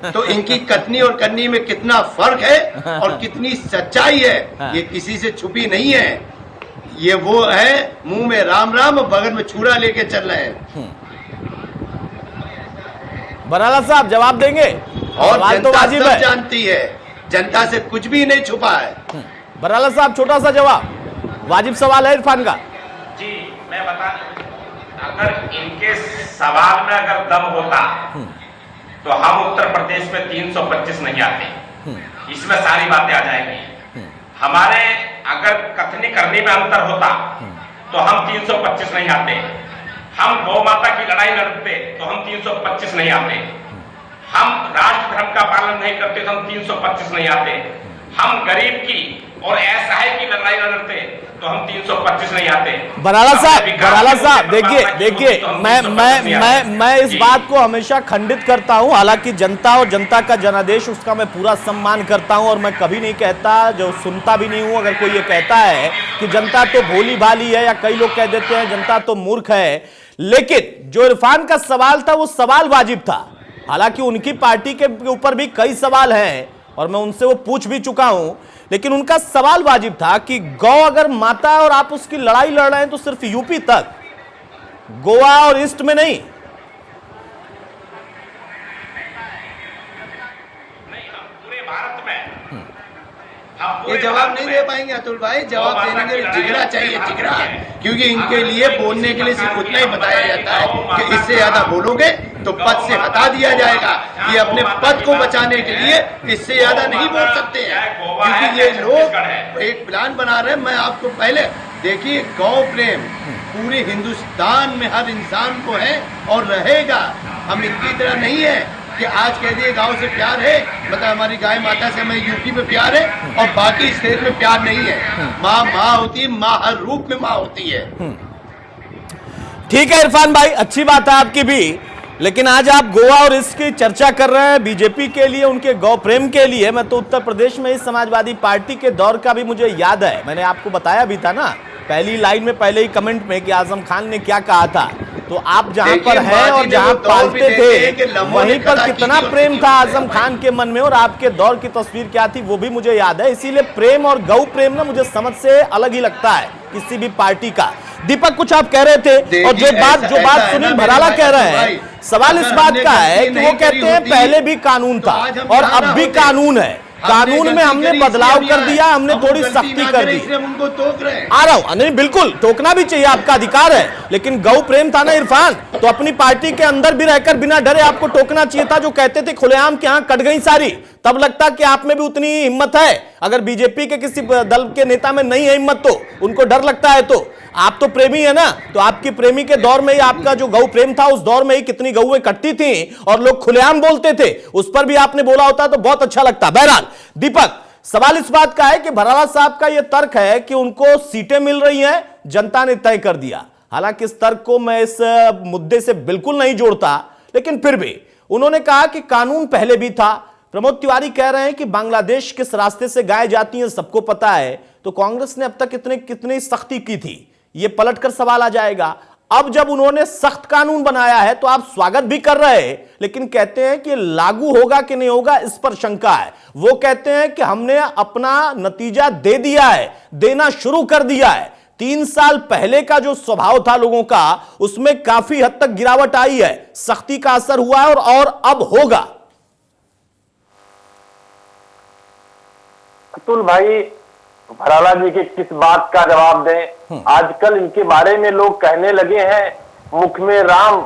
तो इनकी कथनी और करनी में कितना फर्क है और कितनी सच्चाई है, ये किसी से छुपी नहीं है। ये वो है मुंह में राम राम और बगल में छुरा लेके चल रहे हैं। बराला साहब जवाब देंगे? और जनता सब जानती है, जनता से कुछ भी नहीं छुपा है। बराला साहब छोटा सा जवाब, वाजिब सवाल है इरफान का। जी मैं बता, अगर इनके सवाल में अगर दम होता तो हम उत्तर प्रदेश में 325 नहीं आते, इसमें सारी बातें आ जाएंगी। हमारे अगर कथनी करनी में अंतर होता तो हम 325 नहीं आते। हम गौ माता की लड़ाई लड़ते तो हम 325 नहीं आते। हम राष्ट्र धर्म का पालन नहीं करते तो हम 325 नहीं आते। हम गरीब की और असहाय की लड़ाई लड़ते तो हम 325 नहीं आते। बराला साहब देखिए मैं इस बात को हमेशा खंडित करता हूं। हालांकि जनता और जनता का जनादेश, उसका मैं पूरा सम्मान करता हूं और मैं कभी नहीं कहता, जो सुनता भी नहीं हूं, अगर कोई ये कहता है कि जनता तो भोली भाली है, या कई लोग कह देते हैं जनता तो मूर्ख है, लेकिन जो इरफान का सवाल था वो सवाल वाजिब था। हालांकि उनकी पार्टी के ऊपर भी कई सवाल हैं और मैं उनसे वो पूछ भी चुका हूं, लेकिन उनका सवाल वाजिब था कि गौ अगर माता है और आप उसकी लड़ाई लड़ रहे हैं तो सिर्फ यूपी तक, गोवा और ईस्ट में नहीं। पूरे भारत में ये जवाब नहीं दे पाएंगे अतुल भाई, जवाब देने के लिए जिगरा चाहिए, जिगरा, क्योंकि इनके लिए बोलने के लिए सिर्फ उतना ही बताया जाता है कि इससे ज्यादा बोलोगे तो पद से हटा दिया जाएगा। ये अपने पद को बचाने के लिए इससे ज्यादा नहीं बोल सकते हैं, क्योंकि ये लोग एक प्लान बना रहे हैं। मैं आपको पहले देखिए, गौ प्रेम पूरे हिंदुस्तान में हर इंसान को है और रहेगा। हम इनकी तरह नहीं है कि आज कह दिए गांव से प्यार है, मतलब हमारी गाय माता से हमें यूपी में प्यार है और बाकी स्टेट में प्यार नहीं है। माँ माँ होती है, माँ हर रूप में माँ होती है। ठीक है इरफान भाई, अच्छी बात है आपकी भी, लेकिन आज आप गोवा और इसकी चर्चा कर रहे हैं बीजेपी के लिए, उनके गौ प्रेम के लिए। मैं तो उत्तर प्रदेश में इस समाजवादी पार्टी के दौर का भी मुझे याद है, मैंने आपको बताया भी था ना पहली लाइन में, पहले ही कमेंट में, कि आजम खान ने क्या कहा था। तो आप जहां पर हैं और जहां पालते थे वहीं पर कितना प्रेम था आजम खान के मन में, और आपके दौर की तस्वीर क्या थी वो भी मुझे याद है। इसीलिए प्रेम और गौ प्रेम ना मुझे समझ से अलग ही लगता है किसी भी पार्टी का। दीपक कुछ आप कह रहे थे, और जो बात सुनील भराला कह रहे हैं, सवाल इस बात का है कि वो कहते हैं पहले भी कानून था और अब भी कानून है, कानून में हमने बदलाव कर दिया, हमने थोड़ी सख्ती कर दी। उनको टोक रहे हैं। आ रहा हूं, नहीं बिल्कुल टोकना भी चाहिए, आपका अधिकार है, लेकिन गौ प्रेम था ना इरफान, तो अपनी पार्टी के अंदर भी रहकर बिना डरे आपको टोकना चाहिए था। जो कहते थे खुलेआम कि हाँ कट गई सारी, तब लगता कि आप में भी उतनी हिम्मत है। अगर बीजेपी के किसी दल के नेता में नहीं है हिम्मत, तो उनको डर लगता है। तो आप तो प्रेमी है ना, तो आपकी प्रेमी के दौर में ही आपका जो गौ प्रेम था, उस दौर में ही कितनी गौएं कटती थी और लोग खुलेआम बोलते थे, उस पर भी आपने बोला होता तो बहुत अच्छा लगता। बहरहाल दीपक, सवाल इस बात का है कि भराला साहब का यह तर्क है कि उनको सीटें मिल रही हैं, जनता ने तय कर दिया। हालांकि इस तर्क को मैं इस मुद्दे से बिल्कुल नहीं जोड़ता, लेकिन फिर भी उन्होंने कहा कि कानून पहले भी था। प्रमोद तिवारी कह रहे हैं कि बांग्लादेश किस रास्ते से गाय जाती हैं सबको पता है, तो कांग्रेस ने अब तक कितनी सख्ती की थी, यह पलटकर सवाल आ जाएगा। अब जब उन्होंने सख्त कानून बनाया है तो आप स्वागत भी कर रहे हैं, लेकिन कहते हैं कि लागू होगा कि नहीं होगा इस पर शंका है। वो कहते हैं कि हमने अपना नतीजा दे दिया है, देना शुरू कर दिया है। 3 साल पहले का जो स्वभाव था लोगों का, उसमें काफी हद तक गिरावट आई है, सख्ती का असर हुआ है और अब होगा। अतुल भाई, भराला जी के किस बात का जवाब दें? आजकल इनके बारे में लोग कहने लगे हैं मुख में राम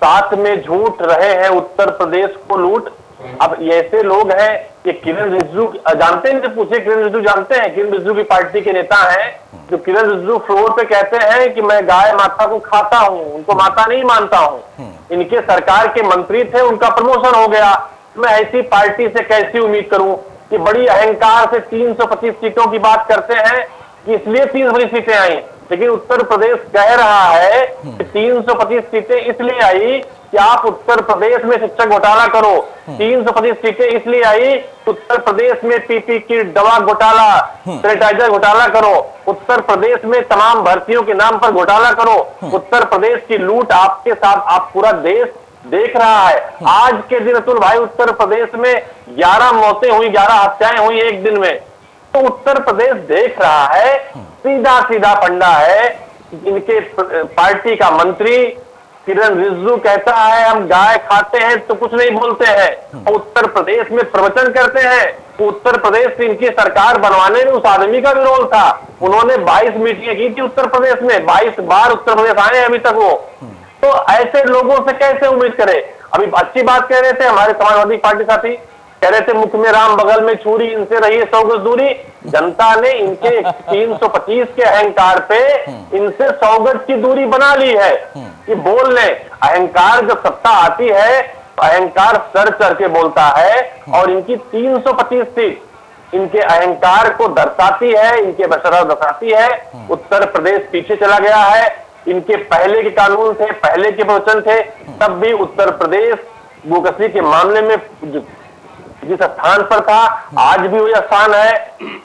साथ में झूठ, रहे हैं उत्तर प्रदेश को लूट। अब ऐसे लोग हैं कि किरण रिजिजू जानते हैं, पूछे किरण रिजिजू जानते हैं? किरण रिजिजू की पार्टी के नेता हैं, जो किरण रिजिजू फ्लोर पे कहते हैं कि मैं गाय माता को खाता हूं, उनको माता नहीं मानता हूं। इनके सरकार के मंत्री थे, उनका प्रमोशन हो गया। मैं ऐसी पार्टी से कैसी उम्मीद करूं कि बड़ी अहंकार से 325 सीटों की बात करते हैं कि इसलिए 325 सीटें आई, लेकिन उत्तर प्रदेश कह रहा है कि 325 सीटें इसलिए आई कि आप उत्तर प्रदेश में शिक्षक घोटाला करो, 325 सीटें इसलिए आई उत्तर प्रदेश में पीपी की दवा घोटाला, सैनिटाइजर घोटाला करो, उत्तर प्रदेश में तमाम भर्तियों के नाम पर घोटाला करो, उत्तर प्रदेश की लूट आपके साथ आप पूरा देश देख रहा है। आज के दिन अतुल भाई उत्तर प्रदेश में 11 मौतें हुई, 11 हत्याएं हुई एक दिन में, तो उत्तर प्रदेश देख रहा है। सीधा सीधा फंडा है। इनके पार्टी का मंत्री किरण रिजिजू कहता है हम गाय खाते हैं तो कुछ नहीं बोलते हैं, उत्तर प्रदेश में प्रवचन करते हैं। उत्तर प्रदेश से इनकी सरकार बनवाने में उस आदमी का भी रोल था। उन्होंने 22 मीटिंगें की थी उत्तर प्रदेश में, 22 बार उत्तर प्रदेश आए अभी तक वो। तो ऐसे लोगों से कैसे उम्मीद करें? अभी अच्छी बात कह रहे थे हमारे समाजवादी पार्टी साथी, कह रहे थे मुख में राम बगल में छुरी, इनसे रहिए 100 गज दूरी। जनता ने इनके 325 के अहंकार पे इनसे 100 गज की दूरी बना ली है। ये बोल ले, अहंकार जब सत्ता आती है तो अहंकार सर चढ़ के बोलता है, और इनकी 325 सीट इनके अहंकार को दर्शाती है, इनके बशरा दर्शाती है। उत्तर प्रदेश पीछे चला गया है। इनके पहले के कानून थे, पहले के वचन थे, तब भी उत्तर प्रदेश गोकसी के मामले में जिस स्थान पर था आज भी वही स्थान है।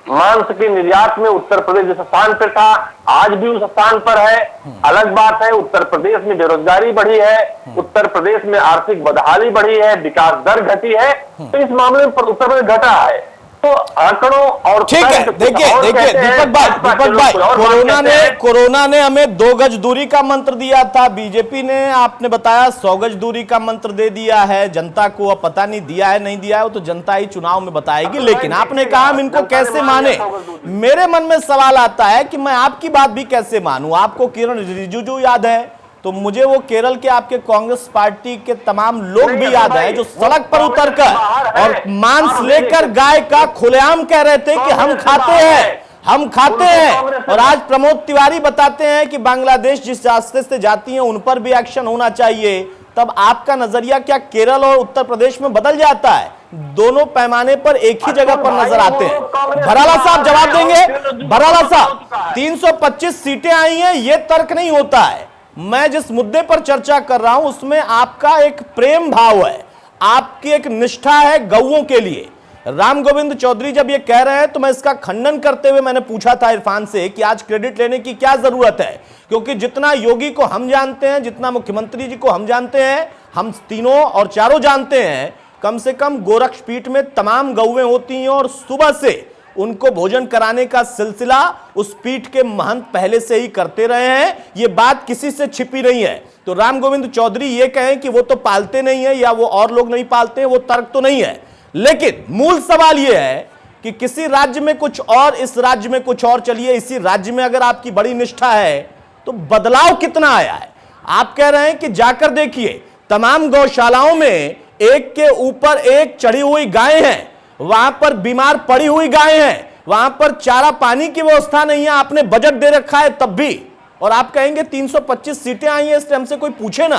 मांस के निर्यात में उत्तर प्रदेश जिस स्थान पर था आज भी उस स्थान पर है। अलग बात है उत्तर प्रदेश में बेरोजगारी बढ़ी है, उत्तर प्रदेश में आर्थिक बदहाली बढ़ी है, विकास दर घटी है, तो इस मामले में उत्तर प्रदेश घटा है। तो आंकड़ों और ठीक है, देखिए दीपक भाई, कोरोना ने हमें 2 गज दूरी का मंत्र दिया था, बीजेपी ने आपने बताया 100 गज दूरी का मंत्र दे दिया है। जनता को अब पता नहीं दिया है नहीं दिया है, वो तो जनता ही चुनाव में बताएगी। लेकिन आपने कहा हम इनको कैसे माने, मेरे मन में सवाल आता है कि मैं आपकी बात भी कैसे मानूं। आपको किरण रिजिजू याद है, तो मुझे वो केरल के आपके कांग्रेस पार्टी के तमाम लोग भी याद है जो सड़क पर उतरकर और मांस लेकर गाय का खुलेआम कह रहे थे कि हम खाते हैं, हम खाते हैं। और आज प्रमोद तिवारी बताते हैं कि बांग्लादेश जिस रास्ते से जाती हैं उन पर भी एक्शन होना चाहिए। तब आपका नजरिया क्या केरल और उत्तर प्रदेश में बदल जाता है? दोनों पैमाने पर एक ही जगह पर नजर आते हैं। भराला साहब जवाब देंगे। भराला साहब, 325 सीटें आई हैं, यह तर्क नहीं होता है। मैं जिस मुद्दे पर चर्चा कर रहा हूं उसमें आपका एक प्रेम भाव है, आपकी एक निष्ठा है गौओं के लिए। राम गोविंद चौधरी जब ये कह रहे हैं तो मैं इसका खंडन करते हुए मैंने पूछा था इरफान से कि आज क्रेडिट लेने की क्या जरूरत है, क्योंकि जितना योगी को हम जानते हैं, जितना मुख्यमंत्री जी को हम जानते हैं, हम तीनों और चारों जानते हैं, कम से कम गोरक्षपीठ में तमाम गौएं होती हैं और सुबह से उनको भोजन कराने का सिलसिला उस पीठ के महंत पहले से ही करते रहे हैं। ये बात किसी से छिपी नहीं है। तो राम गोविंद चौधरी ये कहें कि वो तो पालते नहीं है या वो और लोग नहीं पालते हैं, वो तर्क तो नहीं है। लेकिन मूल सवाल यह है कि किसी राज्य में कुछ और, इस राज्य में कुछ और। चलिए, इसी राज्य में अगर आपकी बड़ी निष्ठा है तो बदलाव कितना आया है? आप कह रहे हैं कि जाकर देखिए, तमाम गौशालाओं में एक के ऊपर एक चढ़ी हुई गायें हैं, वहां पर बीमार पड़ी हुई गायें हैं, वहां पर चारा पानी की व्यवस्था नहीं है, आपने बजट दे रखा है तब भी, और आप कहेंगे 325 सीटें आई हैं, इसलिए हमसे कोई पूछे ना।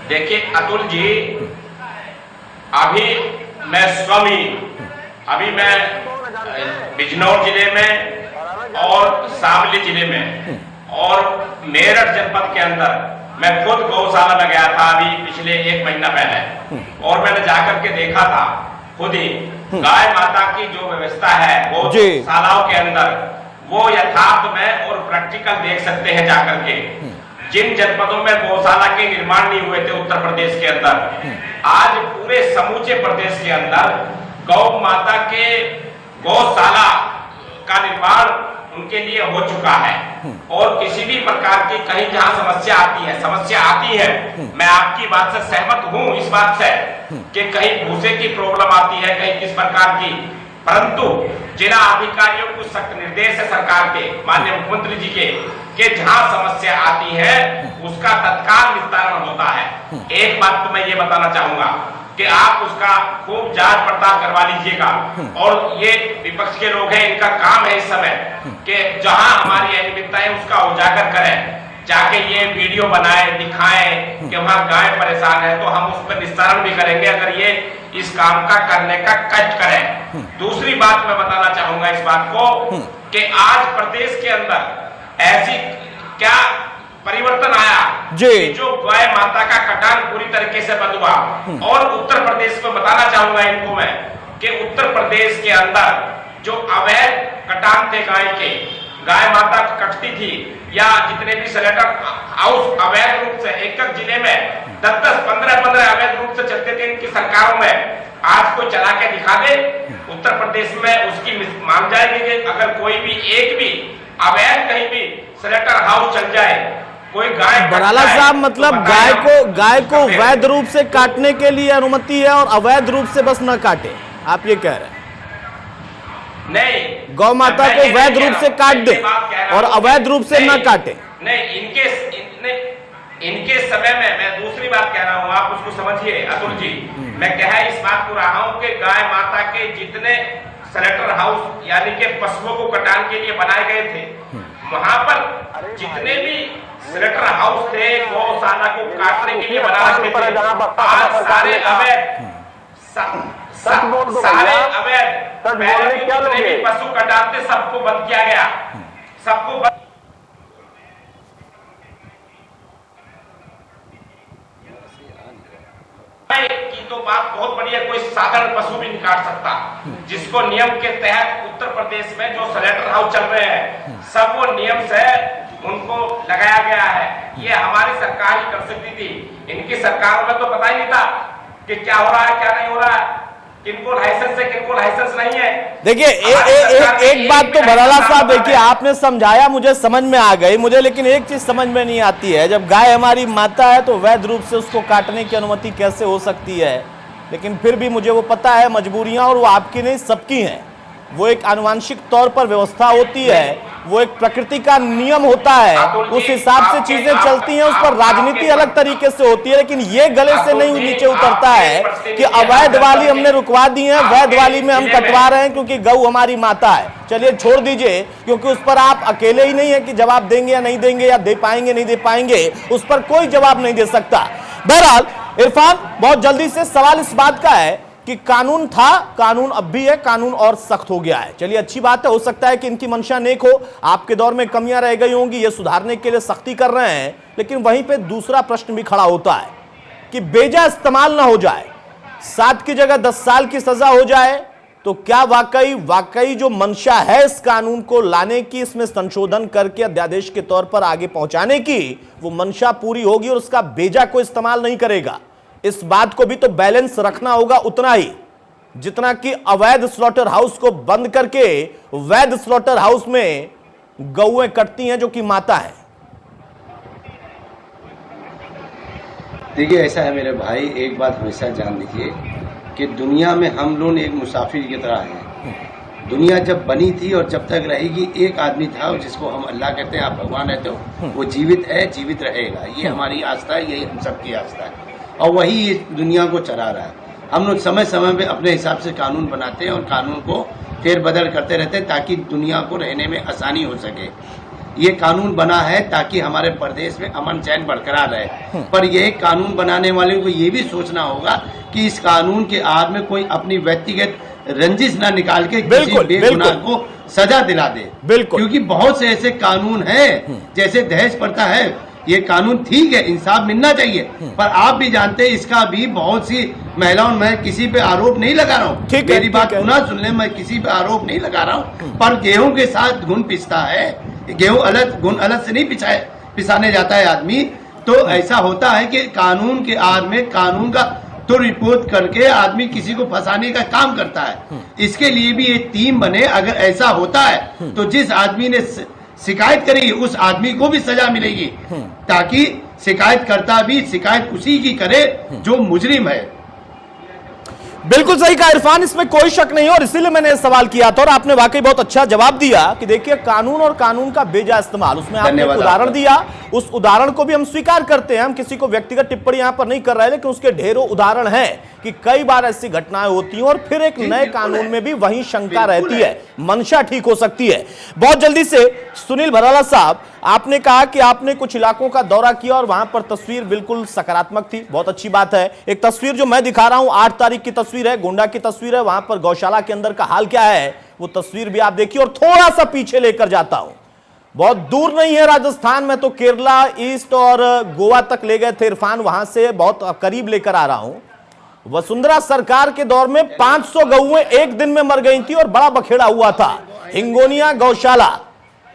देखिए अतुल जी, अभी मैं स्वयं ही बिजनौर जिले में और शामली जिले में और मेरठ जनपद के अंदर मैं खुद गौशाला में गया था अभी पिछले 1 महीना पहले, और मैंने जाकर के देखा था खुद ही गाय माता की जो व्यवस्था है वो गौशालाओं के अंदर, वो यथार्थ में और प्रैक्टिकल देख सकते हैं जाकर के। जिन जनपदों में गौशाला के निर्माण नहीं हुए थे उत्तर प्रदेश के अंदर, आज पूरे समूचे प्रदेश के अंदर गौ माता के गौशाला का निर्माण उनके लिए हो चुका है। और किसी भी प्रकार की कहीं जहां समस्या आती है, मैं आपकी बात से सहमत हूं इस बात से कि कहीं भूसे की प्रॉब्लम आती है, कहीं किस प्रकार की, परंतु जिला अधिकारियों को सख्त निर्देश है सरकार के, माननीय मुख्यमंत्री जी के जहां समस्या आती है उसका तत्काल निस्तारण होता है। एक बात तो मैं ये बताना चाहूंगा कि आप उसका खूब जांच पड़ताल करवा लीजिएगा, और ये विपक्ष के लोग हैं, इनका काम है इस समय कि जहां हमारी अनियमितता है उसका उजागर करें, जाके ये वीडियो बनाए दिखाएं कि वहां गाय परेशान है, तो हम उस पर निस्तारण भी करेंगे अगर ये इस काम का करने का कष्ट करें। दूसरी बात मैं बताना चाहूंगा इस बात को कि आज प्रदेश के अंदर ऐसी क्या परिवर्तन आया कि जो गाय माता का कटान पूरी तरीके से बंद हुआ। और उत्तर प्रदेश में बताना चाहूंगा इनको मैं कि उत्तर प्रदेश के अंदर जो अवैध कटान थे गाय माता कटती थी, या जितने भी स्लेटर हाउस अवैध रूप से एक जिले में 10-10, 15-15 अवैध रूप से चलते थे इनकी सरकारों में, आज कोई चला के दिखा दे उत्तर प्रदेश में उसकी मान जाएगी कि अगर कोई भी एक भी अवैध कहीं भी स्लेटर हाउस चल जाए, कोई गाय। बराला साहब, मतलब गाय को वैध रूप से काटने के लिए अनुमति है और अवैध रूप से बस न काटे, आप ये कह रहे हैं? नहीं, गौ माता को वैध रूप से काट दे और अवैध रूप से न काटे। नहीं, इनके समय में मैं दूसरी बात कह रहा हूं, आप उसको समझिए अतुल जी। मैं कह इस बात को रहा हूं कि गाय माता के जितने स्लेटर हाउस यानी कि पशुओं को कटान के लिए बनाए गए थे, वहां पर जितने भी स्लेटर हाउस थे गौशाला को काटने के लिए बना रखे थे, आज सारे अवैध पहले जितने भी पशु कटाते सबको बंद किया गया, सबको बंद की तो बात बहुत बढ़िया, कोई साधारण पशु भी नहीं काट सकता, जिसको नियम के तहत उत्तर प्रदेश में जो स्लेटर हाउस चल रहे हैं सब वो नियम से उनको लगाया गया है। ये हमारी सरकार ही कर सकती थी, इनकी सरकार में तो पता ही नहीं था कि क्या हो रहा है क्या नहीं हो रहा है, किनको लाइसेंस है किनको लाइसेंस नहीं है। देखिए एक बात तो बराला साहब, देखिए आपने समझाया, मुझे समझ में आ गई मुझे, लेकिन एक चीज समझ में नहीं आती है, जब गाय हमारी माता है तो वैध रूप से उसको काटने की अनुमति कैसे हो सकती है? लेकिन फिर भी मुझे वो पता है मजबूरियां, और वो आपकी नहीं सबकी हैं। वो एक आनुवांशिक तौर पर व्यवस्था होती है, वो एक प्रकृति का नियम होता है, उस हिसाब से चीजें चलती हैं, उस पर राजनीति अलग तरीके से होती है। लेकिन ये गले से नहीं नीचे उतरता है कि अवैध वाली हमने रुकवा दी है, वैध वाली में हम कटवा रहे हैं क्योंकि गौ हमारी माता है। चलिए छोड़ दीजिए, क्योंकि उस पर आप अकेले ही नहीं है कि जवाब देंगे या नहीं देंगे, या दे पाएंगे नहीं दे पाएंगे, उस पर कोई जवाब नहीं दे सकता। बहरहाल इरफान, बहुत जल्दी से सवाल इस बात का है कि कानून था, कानून अब भी है, कानून और सख्त हो गया है। चलिए अच्छी बात है, हो सकता है कि इनकी मंशा नेक हो, आपके दौर में कमियां रह गई होंगी, ये सुधारने के लिए सख्ती कर रहे हैं। लेकिन वहीं पे दूसरा प्रश्न भी खड़ा होता है कि बेजा इस्तेमाल ना हो जाए, 7 की जगह 10 साल की सजा हो जाए, तो क्या वाकई जो मंशा है इस कानून को लाने की, इसमें संशोधन करके अध्यादेश के तौर पर आगे पहुंचाने की, वो मंशा पूरी होगी और उसका बेजा कोई इस्तेमाल नहीं करेगा। इस बात को भी तो बैलेंस रखना होगा उतना ही जितना कि अवैध स्लॉटर हाउस को बंद करके वैध स्लॉटर हाउस में गौएं कटती हैं जो कि माता है। देखिए ऐसा है मेरे भाई, एक बात हमेशा जान लीजिए कि दुनिया में हम लोग एक मुसाफिर की तरह हैं। दुनिया जब बनी थी और जब तक रहेगी, एक आदमी था जिसको हम अल्लाह कहते हैं, आप भगवान कहते हो, वो जीवित है, जीवित रहेगा। ये हमारी आस्था है, यही हम सबकी आस्था है, और वही इस दुनिया को चला रहा है। हम लोग समय समय पे अपने हिसाब से कानून बनाते हैं और कानून को फेरबदल करते रहते हैं ताकि दुनिया को रहने में आसानी हो सके। ये कानून बना है ताकि हमारे प्रदेश में अमन चैन बरकरार रहे, पर यह कानून बनाने वाले को ये भी सोचना होगा कि इस कानून के आड़ में कोई अपनी व्यक्तिगत रंजिश ना निकाल के किसी बेगुनाह को सजा दिला दे। क्योंकि बहुत से ऐसे कानून हैं, जैसे दहेज प्रथा है, ये कानून ठीक है, इंसाफ मिलना चाहिए, पर आप भी जानते हैं इसका भी बहुत सी महिलाओं, मैं किसी पे आरोप नहीं लगा रहा हूँ, मेरी बात पुनः सुन ले, मैं किसी पे आरोप नहीं लगा रहा हूँ, पर गेहूं के साथ गुण पिसता है, गेहूं अलग गुण अलग से नहीं पिसाने जाता है आदमी। तो ऐसा होता है कि कानून के आड़ में कानून का तो रिपोर्ट करके आदमी किसी को फंसाने का काम करता है। इसके लिए भी एक टीम बने, अगर ऐसा होता है तो जिस आदमी ने शिकायत करेगी उस आदमी को भी सजा मिलेगी, ताकि शिकायतकर्ता भी शिकायत उसी की करे जो मुजरिम है। बिल्कुल सही कहा इरफान, इसमें कोई शक नहीं, और इसीलिए मैंने सवाल किया था और आपने वाकई बहुत अच्छा जवाब दिया कि देखिए कानून और कानून का बेजा इस्तेमाल, उसमें आपने एक उदाहरण दिया, उस उदाहरण को भी हम स्वीकार करते हैं, हम किसी को व्यक्तिगत टिप्पणी यहां पर नहीं कर रहे हैं, लेकिन उसके ढेरों उदाहरण हैं कि कई बार ऐसी घटनाएं होती हैं और फिर एक नए कानून में भी वही शंका रहती है, मंशा ठीक हो सकती है। बहुत जल्दी से सुनील भराला साहब, आपने कहा कि आपने कुछ इलाकों का दौरा किया और वहां पर तस्वीर बिल्कुल सकारात्मक थी, बहुत अच्छी बात है। एक तस्वीर जो मैं दिखा रहा हूं 8 तारीख की तस्वीर है, गोंडा की तस्वीर है, वहां पर गौशाला के अंदर का हाल क्या है वो तस्वीर भी आप देखिए। और थोड़ा सा पीछे लेकर जाता हूं, बहुत दूर नहीं है राजस्थान में, तो केरला ईस्ट और गोवा तक ले गए थे इरफान, वहां से बहुत करीब लेकर आ रहा हूं। वसुंधरा सरकार के दौर में 500 गौएं एक दिन में मर गई थी और बड़ा बखेड़ा हुआ था। हिंगोनिया गौशाला,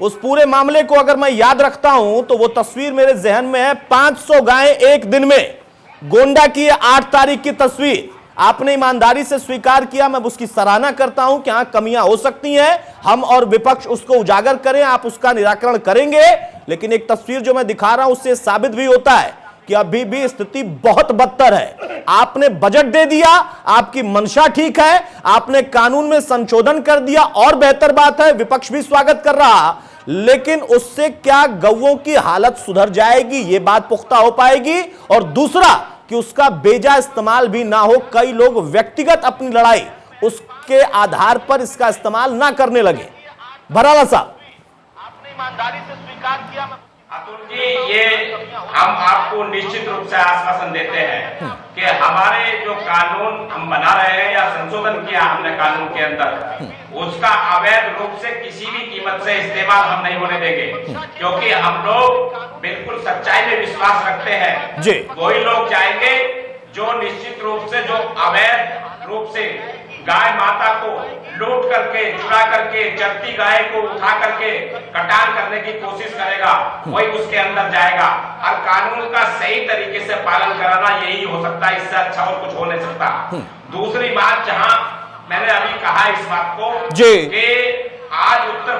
उस पूरे मामले को अगर मैं याद रखता हूं तो वो तस्वीर मेरे जहन में है, 500 गायें एक दिन में। गोंडा की 8 तारीख की तस्वीर आपने ईमानदारी से स्वीकार किया, मैं उसकी सराहना करता हूं कि हां कमियां हो सकती हैं, हम और विपक्ष उसको उजागर करें, आप उसका निराकरण करेंगे। लेकिन एक तस्वीर जो मैं दिखा रहा हूं उससे साबित भी होता है कि अभी भी स्थिति बहुत बदतर है। आपने बजट दे दिया, आपकी मंशा ठीक है, आपने कानून में संशोधन कर दिया और बेहतर बात है, विपक्ष भी स्वागत कर रहा, लेकिन उससे क्या गौओं की हालत सुधर जाएगी, ये बात पुख्ता हो पाएगी? और दूसरा कि उसका बेजा इस्तेमाल भी ना हो, कई लोग व्यक्तिगत अपनी लड़ाई उसके आधार पर इसका इस्तेमाल ना करने लगे। भराला साहब, आपने ईमानदारी से स्वीकार किया। अतुल जी, ये हम आपको निश्चित रूप से आश्वासन देते हैं कि हमारे जो कानून हम बना रहे हैं या संशोधन किया हमने कानून के अंदर, उसका अवैध रूप से किसी भी कीमत से इस्तेमाल हम नहीं होने देंगे, क्योंकि हम लोग बिल्कुल सच्चाई में विश्वास रखते हैं जी। वही लोग चाहेंगे जो निश्चित रूप से जो अवैध रूप से गाय माता को लूट करके, चुरा करके, चरती गाय को उठा करके कटान करने की कोशिश करेगा, वही उसके अंदर जाएगा। और कानून का सही तरीके से पालन कराना यही हो सकता है, इससे अच्छा और कुछ हो नहीं सकता। दूसरी बात, जहां मैंने अभी कहा इस बात को कि आज उत्तर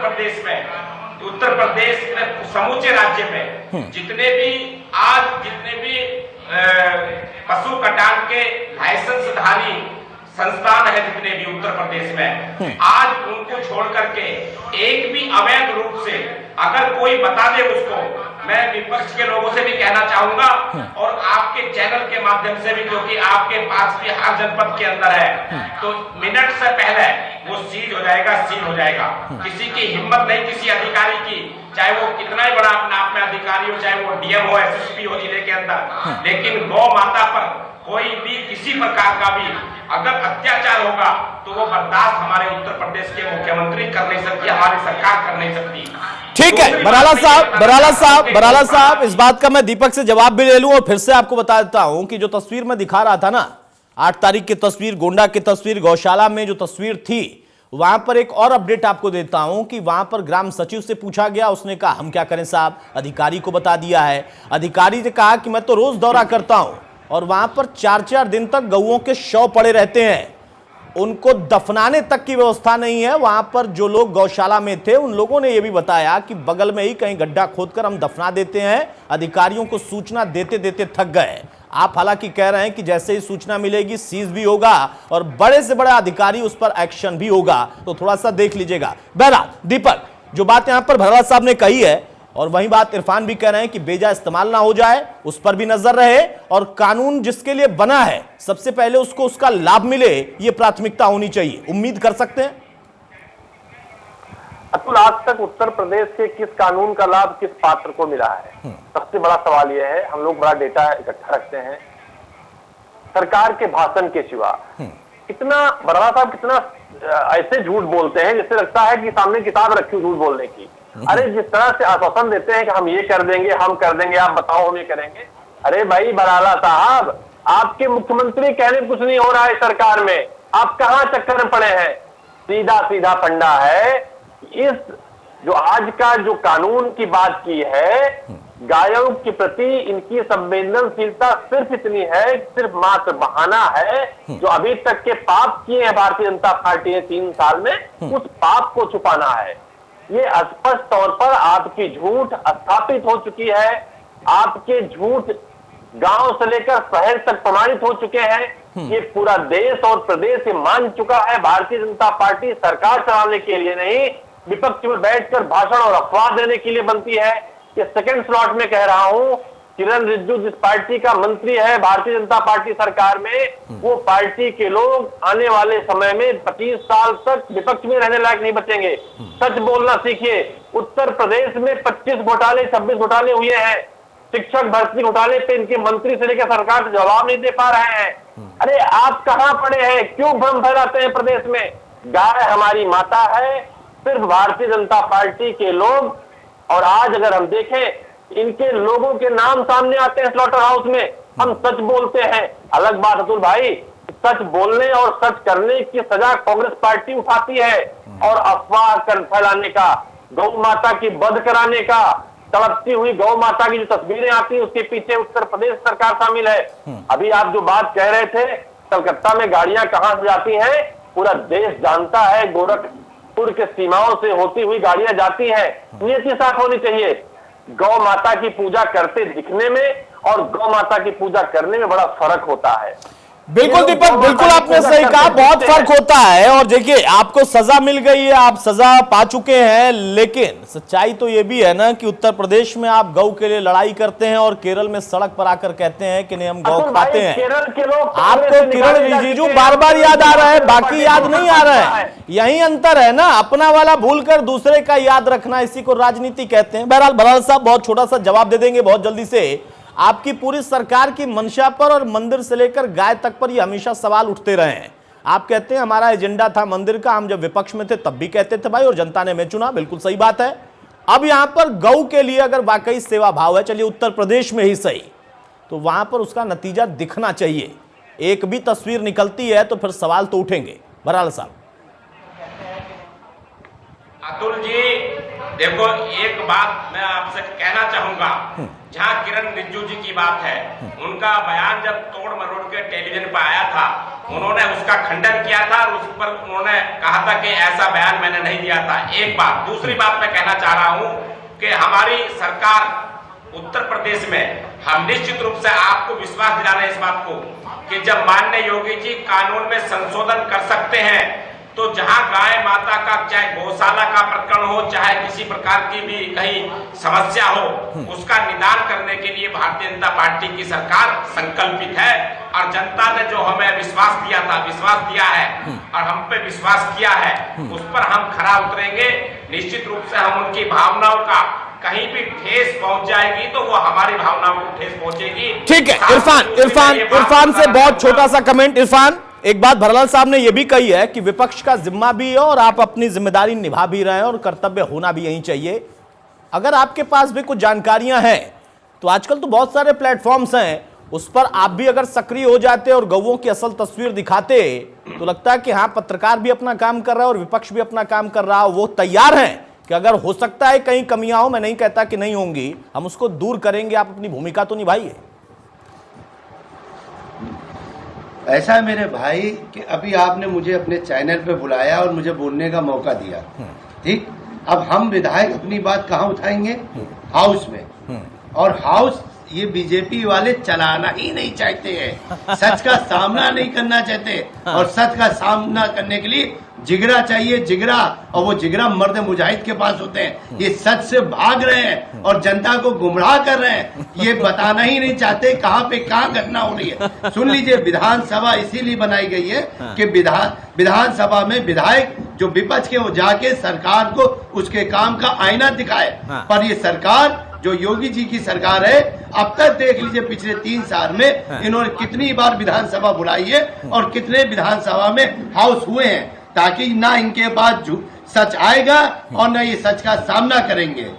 प्रदेश में समूचे राज्य में जितने भी पशु कटान के लाइसेंसधारी संस्थान है जितने भी उत्तर प्रदेश में, आज उनको छोड़ करके एक भी अवैध रूप से अगर कोई बता दे उसको, मैं विपक्ष के लोगों से भी कहना चाहूंगा और आपके चैनल के माध्यम से भी, क्योंकि आपके पास भी हर जनपद के अंदर है, तो मिनट से पहले वो सीज हो जाएगा, सील हो जाएगा। किसी की हिम्मत नहीं किसी अधिकारी की, चाहे वो कितना ही बड़ा अपने आप में अधिकारी हो, चाहे वो डीएम हो, एसएसपी हो जिले के अंदर, लेकिन गौ माता पर कोई भी किसी प्रकार का भी अगर अत्याचार होगा तो वो बर्दाश्त हमारे उत्तर प्रदेश के मुख्यमंत्री कर नहीं सकती, हमारी सरकार कर नहीं सकती। ठीक है बराला साहब, इस बात का मैं दीपक से जवाब भी ले लूं और फिर से आपको बता देता हूं कि जो तस्वीर मैं दिखा रहा था ना, 8 तारीख की तस्वीर, गोंडा की तस्वीर, गौशाला में जो तस्वीर थी, वहां पर एक और अपडेट आपको देता हूं कि वहां पर ग्राम सचिव से पूछा गया, उसने कहा हम क्या करें साहब, अधिकारी को बता दिया है। अधिकारी ने कहा कि मैं तो रोज दौरा करता हूं और वहां पर 4-4 दिन तक गऊओं के शव पड़े रहते हैं, उनको दफनाने तक की व्यवस्था नहीं है। वहां पर जो लोग गौशाला में थे उन लोगों ने यह भी बताया कि बगल में ही कहीं गड्ढा खोदकर हम दफना देते हैं, अधिकारियों को सूचना देते देते थक गए। आप हालांकि कह रहे हैं कि जैसे ही सूचना मिलेगी सीज भी होगा और बड़े से बड़ा अधिकारी उस पर एक्शन भी होगा, तो थोड़ा सा देख लीजिएगा। बहरहाल दीपक, जो बात यहां पर भरला साहब ने कही है और वही बात इरफान भी कह रहे हैं कि बेजा इस्तेमाल ना हो जाए, उस पर भी नजर रहे और कानून जिसके लिए बना है सबसे पहले उसको उसका लाभ मिले, ये प्राथमिकता होनी चाहिए। उम्मीद कर सकते हैं अतुल, आज तक उत्तर प्रदेश के किस कानून का लाभ किस पात्र को मिला है? सबसे बड़ा सवाल यह है। हम लोग बड़ा डेटा इकट्ठा रखते हैं सरकार के भाषण के सिवा। कितना बड़ा साहब, कितना ऐसे झूठ बोलते हैं जिससे लगता है कि सामने किताब रखी हुई झूठ बोलने की। अरे जिस तरह से आश्वासन देते हैं कि हम ये कर देंगे, हम कर देंगे, आप बताओ हम ये करेंगे। अरे भाई बराला साहब, आपके मुख्यमंत्री कहने कुछ नहीं हो रहा है सरकार में, आप कहां चक्कर में पड़े हैं? सीधा सीधा फंडा है। इस जो आज का जो कानून की बात की है, गायों के प्रति इनकी संवेदनशीलता सिर्फ इतनी है, सिर्फ मात्र बहाना है। जो अभी तक के पाप किए हैं भारतीय जनता पार्टी ने 3 साल में, उस पाप को छुपाना है। ये स्पष्ट तौर पर आपकी झूठ स्थापित हो चुकी है। आपके झूठ गांव से लेकर शहर तक प्रमाणित हो चुके हैं। ये पूरा देश और प्रदेश ये मान चुका है भारतीय जनता पार्टी सरकार चलाने के लिए नहीं, विपक्ष में बैठकर भाषण और अफवाह देने के लिए बनती है। ये सेकंड स्लॉट में कह रहा हूं, किरण रिजिजू जिस पार्टी का मंत्री है भारतीय जनता पार्टी सरकार में, वो पार्टी के लोग आने वाले समय में 25 साल तक विपक्ष में रहने लायक नहीं बचेंगे। सच बोलना सीखिए। उत्तर प्रदेश में 25 घोटाले 26 घोटाले हुए हैं। शिक्षक भर्ती घोटाले पे इनके मंत्री से लेकर सरकार जवाब नहीं दे पा रहे हैं। अरे आप कहां पड़े हैं? क्यों भ्रम फैलाते हैं प्रदेश में? गाय हमारी माता है, सिर्फ भारतीय जनता पार्टी के लोग। और आज अगर हम देखें, इनके लोगों के नाम सामने आते हैं स्लॉटर हाउस में। हम सच बोलते हैं, अलग बात अतुल भाई, सच बोलने और सच करने की सजा कांग्रेस पार्टी उठाती है। और अफवाह कर फैलाने का, गौ माता की वध कराने का, तड़पती हुई गौ माता की जो तस्वीरें आती है उसके पीछे उत्तर प्रदेश सरकार शामिल है। अभी आप जो बात कह रहे थे, कलकत्ता में गाड़ियां कहां से जाती हैं पूरा देश जानता है। गोरखपुर के सीमाओं से होती हुई गाड़ियां जाती हैं। नियति साफ होनी चाहिए। गौ माता की पूजा करते दिखने में और गौ माता की पूजा करने में बड़ा फर्क होता है। बिल्कुल दीपक, बिल्कुल आपने सही कहा, बहुत फर्क होता है। और देखिए, आपको सजा मिल गई है, आप सजा पा चुके हैं, लेकिन सच्चाई तो ये भी है ना कि उत्तर प्रदेश में आप गौ के लिए लड़ाई करते हैं और केरल में सड़क पर आकर कहते हैं कि नहीं हम गौ खाते हैं। आपको किरण रिजिजू बार बार याद आ रहा है, बाकी याद नहीं आ रहा है। यही अंतर है ना, अपना वाला भूलकर दूसरे का याद रखना, इसी को राजनीति कहते हैं। बहरहाल बराल साहब बहुत छोटा सा जवाब दे देंगे बहुत जल्दी से। आपकी पूरी सरकार की मंशा पर और मंदिर से लेकर गाय तक पर ये हमेशा सवाल उठते रहे हैं। आप कहते हैं हमारा एजेंडा था मंदिर का, हम जब विपक्ष में थे तब भी कहते थे भाई, और जनता ने हमें चुना, बिल्कुल सही बात है। अब यहां पर गौ के लिए अगर वाकई सेवा भाव है, चलिए उत्तर प्रदेश में ही सही, तो वहां पर उसका नतीजा दिखना चाहिए। एक भी तस्वीर निकलती है तो फिर सवाल तो उठेंगे। बराल साहब। अतुल जी देखो, एक बात मैं आपसे कहना चाहूंगा, जहां किरण रिजिजू जी की बात है, उनका बयान जब तोड़ मरोड़ के टेलीविजन पर आया था, उन्होंने उसका खंडन किया था और उस पर उन्होंने कहा था कि ऐसा बयान मैंने नहीं दिया था। एक बात। दूसरी बात मैं कहना चाह रहा हूं कि हमारी सरकार उत्तर प्रदेश में हम निश्चित रूप से आपको विश्वास दिला रहे हैं इस बात को कि जब माननीय योगी जी कानून में संशोधन कर सकते हैं तो जहां गाय माता का चाहे गौशाला का प्रकरण हो चाहे किसी प्रकार की भी कहीं समस्या हो उसका निदान करने के लिए भारतीय जनता पार्टी की सरकार संकल्पित है और जनता ने जो हमें विश्वास दिया है और हम पे विश्वास किया है उस पर हम खरा उतरेंगे। निश्चित रूप से हम उनकी भावनाओं का कहीं भी ठेस पहुंच जाएगी तो वो हमारी भावनाओं को ठेस पहुंचेगी। ठीक है, इरफान से बहुत छोटा सा कमेंट। इरफान, एक बात भरलाल साहब ने यह भी कही है कि विपक्ष का जिम्मा भी है और आप अपनी जिम्मेदारी निभा भी रहे हैं और कर्तव्य होना भी यही चाहिए। अगर आपके पास भी कुछ जानकारियां हैं तो आजकल तो बहुत सारे प्लेटफॉर्म्स हैं, उस पर आप भी अगर सक्रिय हो जाते और गौओं की असल तस्वीर दिखाते तो लगता है कि हाँ, पत्रकार भी अपना काम कर रहा है और विपक्ष भी अपना काम कर रहा है। वो तैयार हैं कि अगर हो सकता है कहीं कमियां हो, मैं नहीं कहता कि नहीं होंगी, हम उसको दूर करेंगे। आप अपनी भूमिका तो निभाइए। ऐसा है मेरे भाई कि अभी आपने मुझे अपने चैनल पे बुलाया और मुझे बोलने का मौका दिया, ठीक। अब हम विधायक अपनी बात कहाँ उठाएंगे? हाउस में। और हाउस ये बीजेपी वाले चलाना ही नहीं चाहते हैं, सच का सामना नहीं करना चाहते। और सच का सामना करने के लिए जिगरा चाहिए, जिगरा। और वो जिगरा मर्द मुजाहिद के पास होते हैं। ये सच से भाग रहे हैं और जनता को गुमराह कर रहे हैं। ये बताना ही नहीं चाहते कहाँ पे कहाँ घटना हो रही है। सुन लीजिए, विधानसभा इसीलिए बनाई गई है कि विधानसभा में विधायक जो विपक्ष के वो जाके सरकार को उसके काम का आईना दिखाए। पर ये सरकार जो योगी जी की सरकार है, अब तक देख लीजिए पिछले 3 साल में इन्होंने कितनी बार विधानसभा बुलाई है और कितने विधानसभा में हाउस हुए हैं, ताकि ना इनके पास सच आएगा और ना ये सच का सामना करेंगे।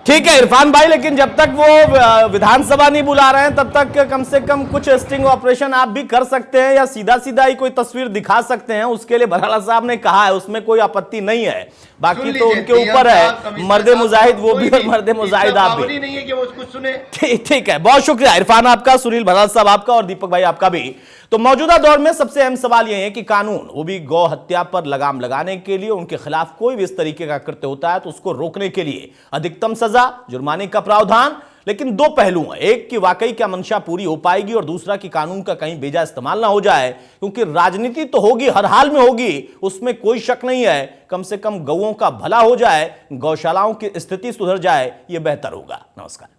ठीक है इरफान भाई, लेकिन जब तक वो विधानसभा नहीं बुला रहे हैं तब तक कम से कम कुछ स्टिंग ऑपरेशन आप भी कर सकते हैं या सीधा सीधा ही कोई तस्वीर दिखा सकते हैं। उसके लिए भराला साहब ने कहा है, उसमें कोई आपत्ति नहीं है। बाकी तो उनके ऊपर है, मर्दे मुजाहिद वो भी और मर्दे मुजाहिद आप भी। नहीं है कि वो उसको सुने। ठीक है, बहुत शुक्रिया इरफान आपका, सुनील भराला साहब आपका और दीपक भाई आपका भी। तो मौजूदा दौर में सबसे अहम सवाल यह है कि कानून, वो भी गौ हत्या पर लगाम लगाने के लिए, उनके खिलाफ कोई भी इस तरीके का कृत्य होता है तो उसको रोकने के लिए अधिकतम सजा, जुर्माने का प्रावधान। लेकिन 2 पहलू हैं, एक कि वाकई क्या मंशा पूरी हो पाएगी और दूसरा कि कानून का कहीं बेजा इस्तेमाल ना हो जाए, क्योंकि राजनीति तो होगी, हर हाल में होगी, उसमें कोई शक नहीं है। कम से कम गौओं का भला हो जाए, गौशालाओं की स्थिति सुधर जाए, यह बेहतर होगा। नमस्कार।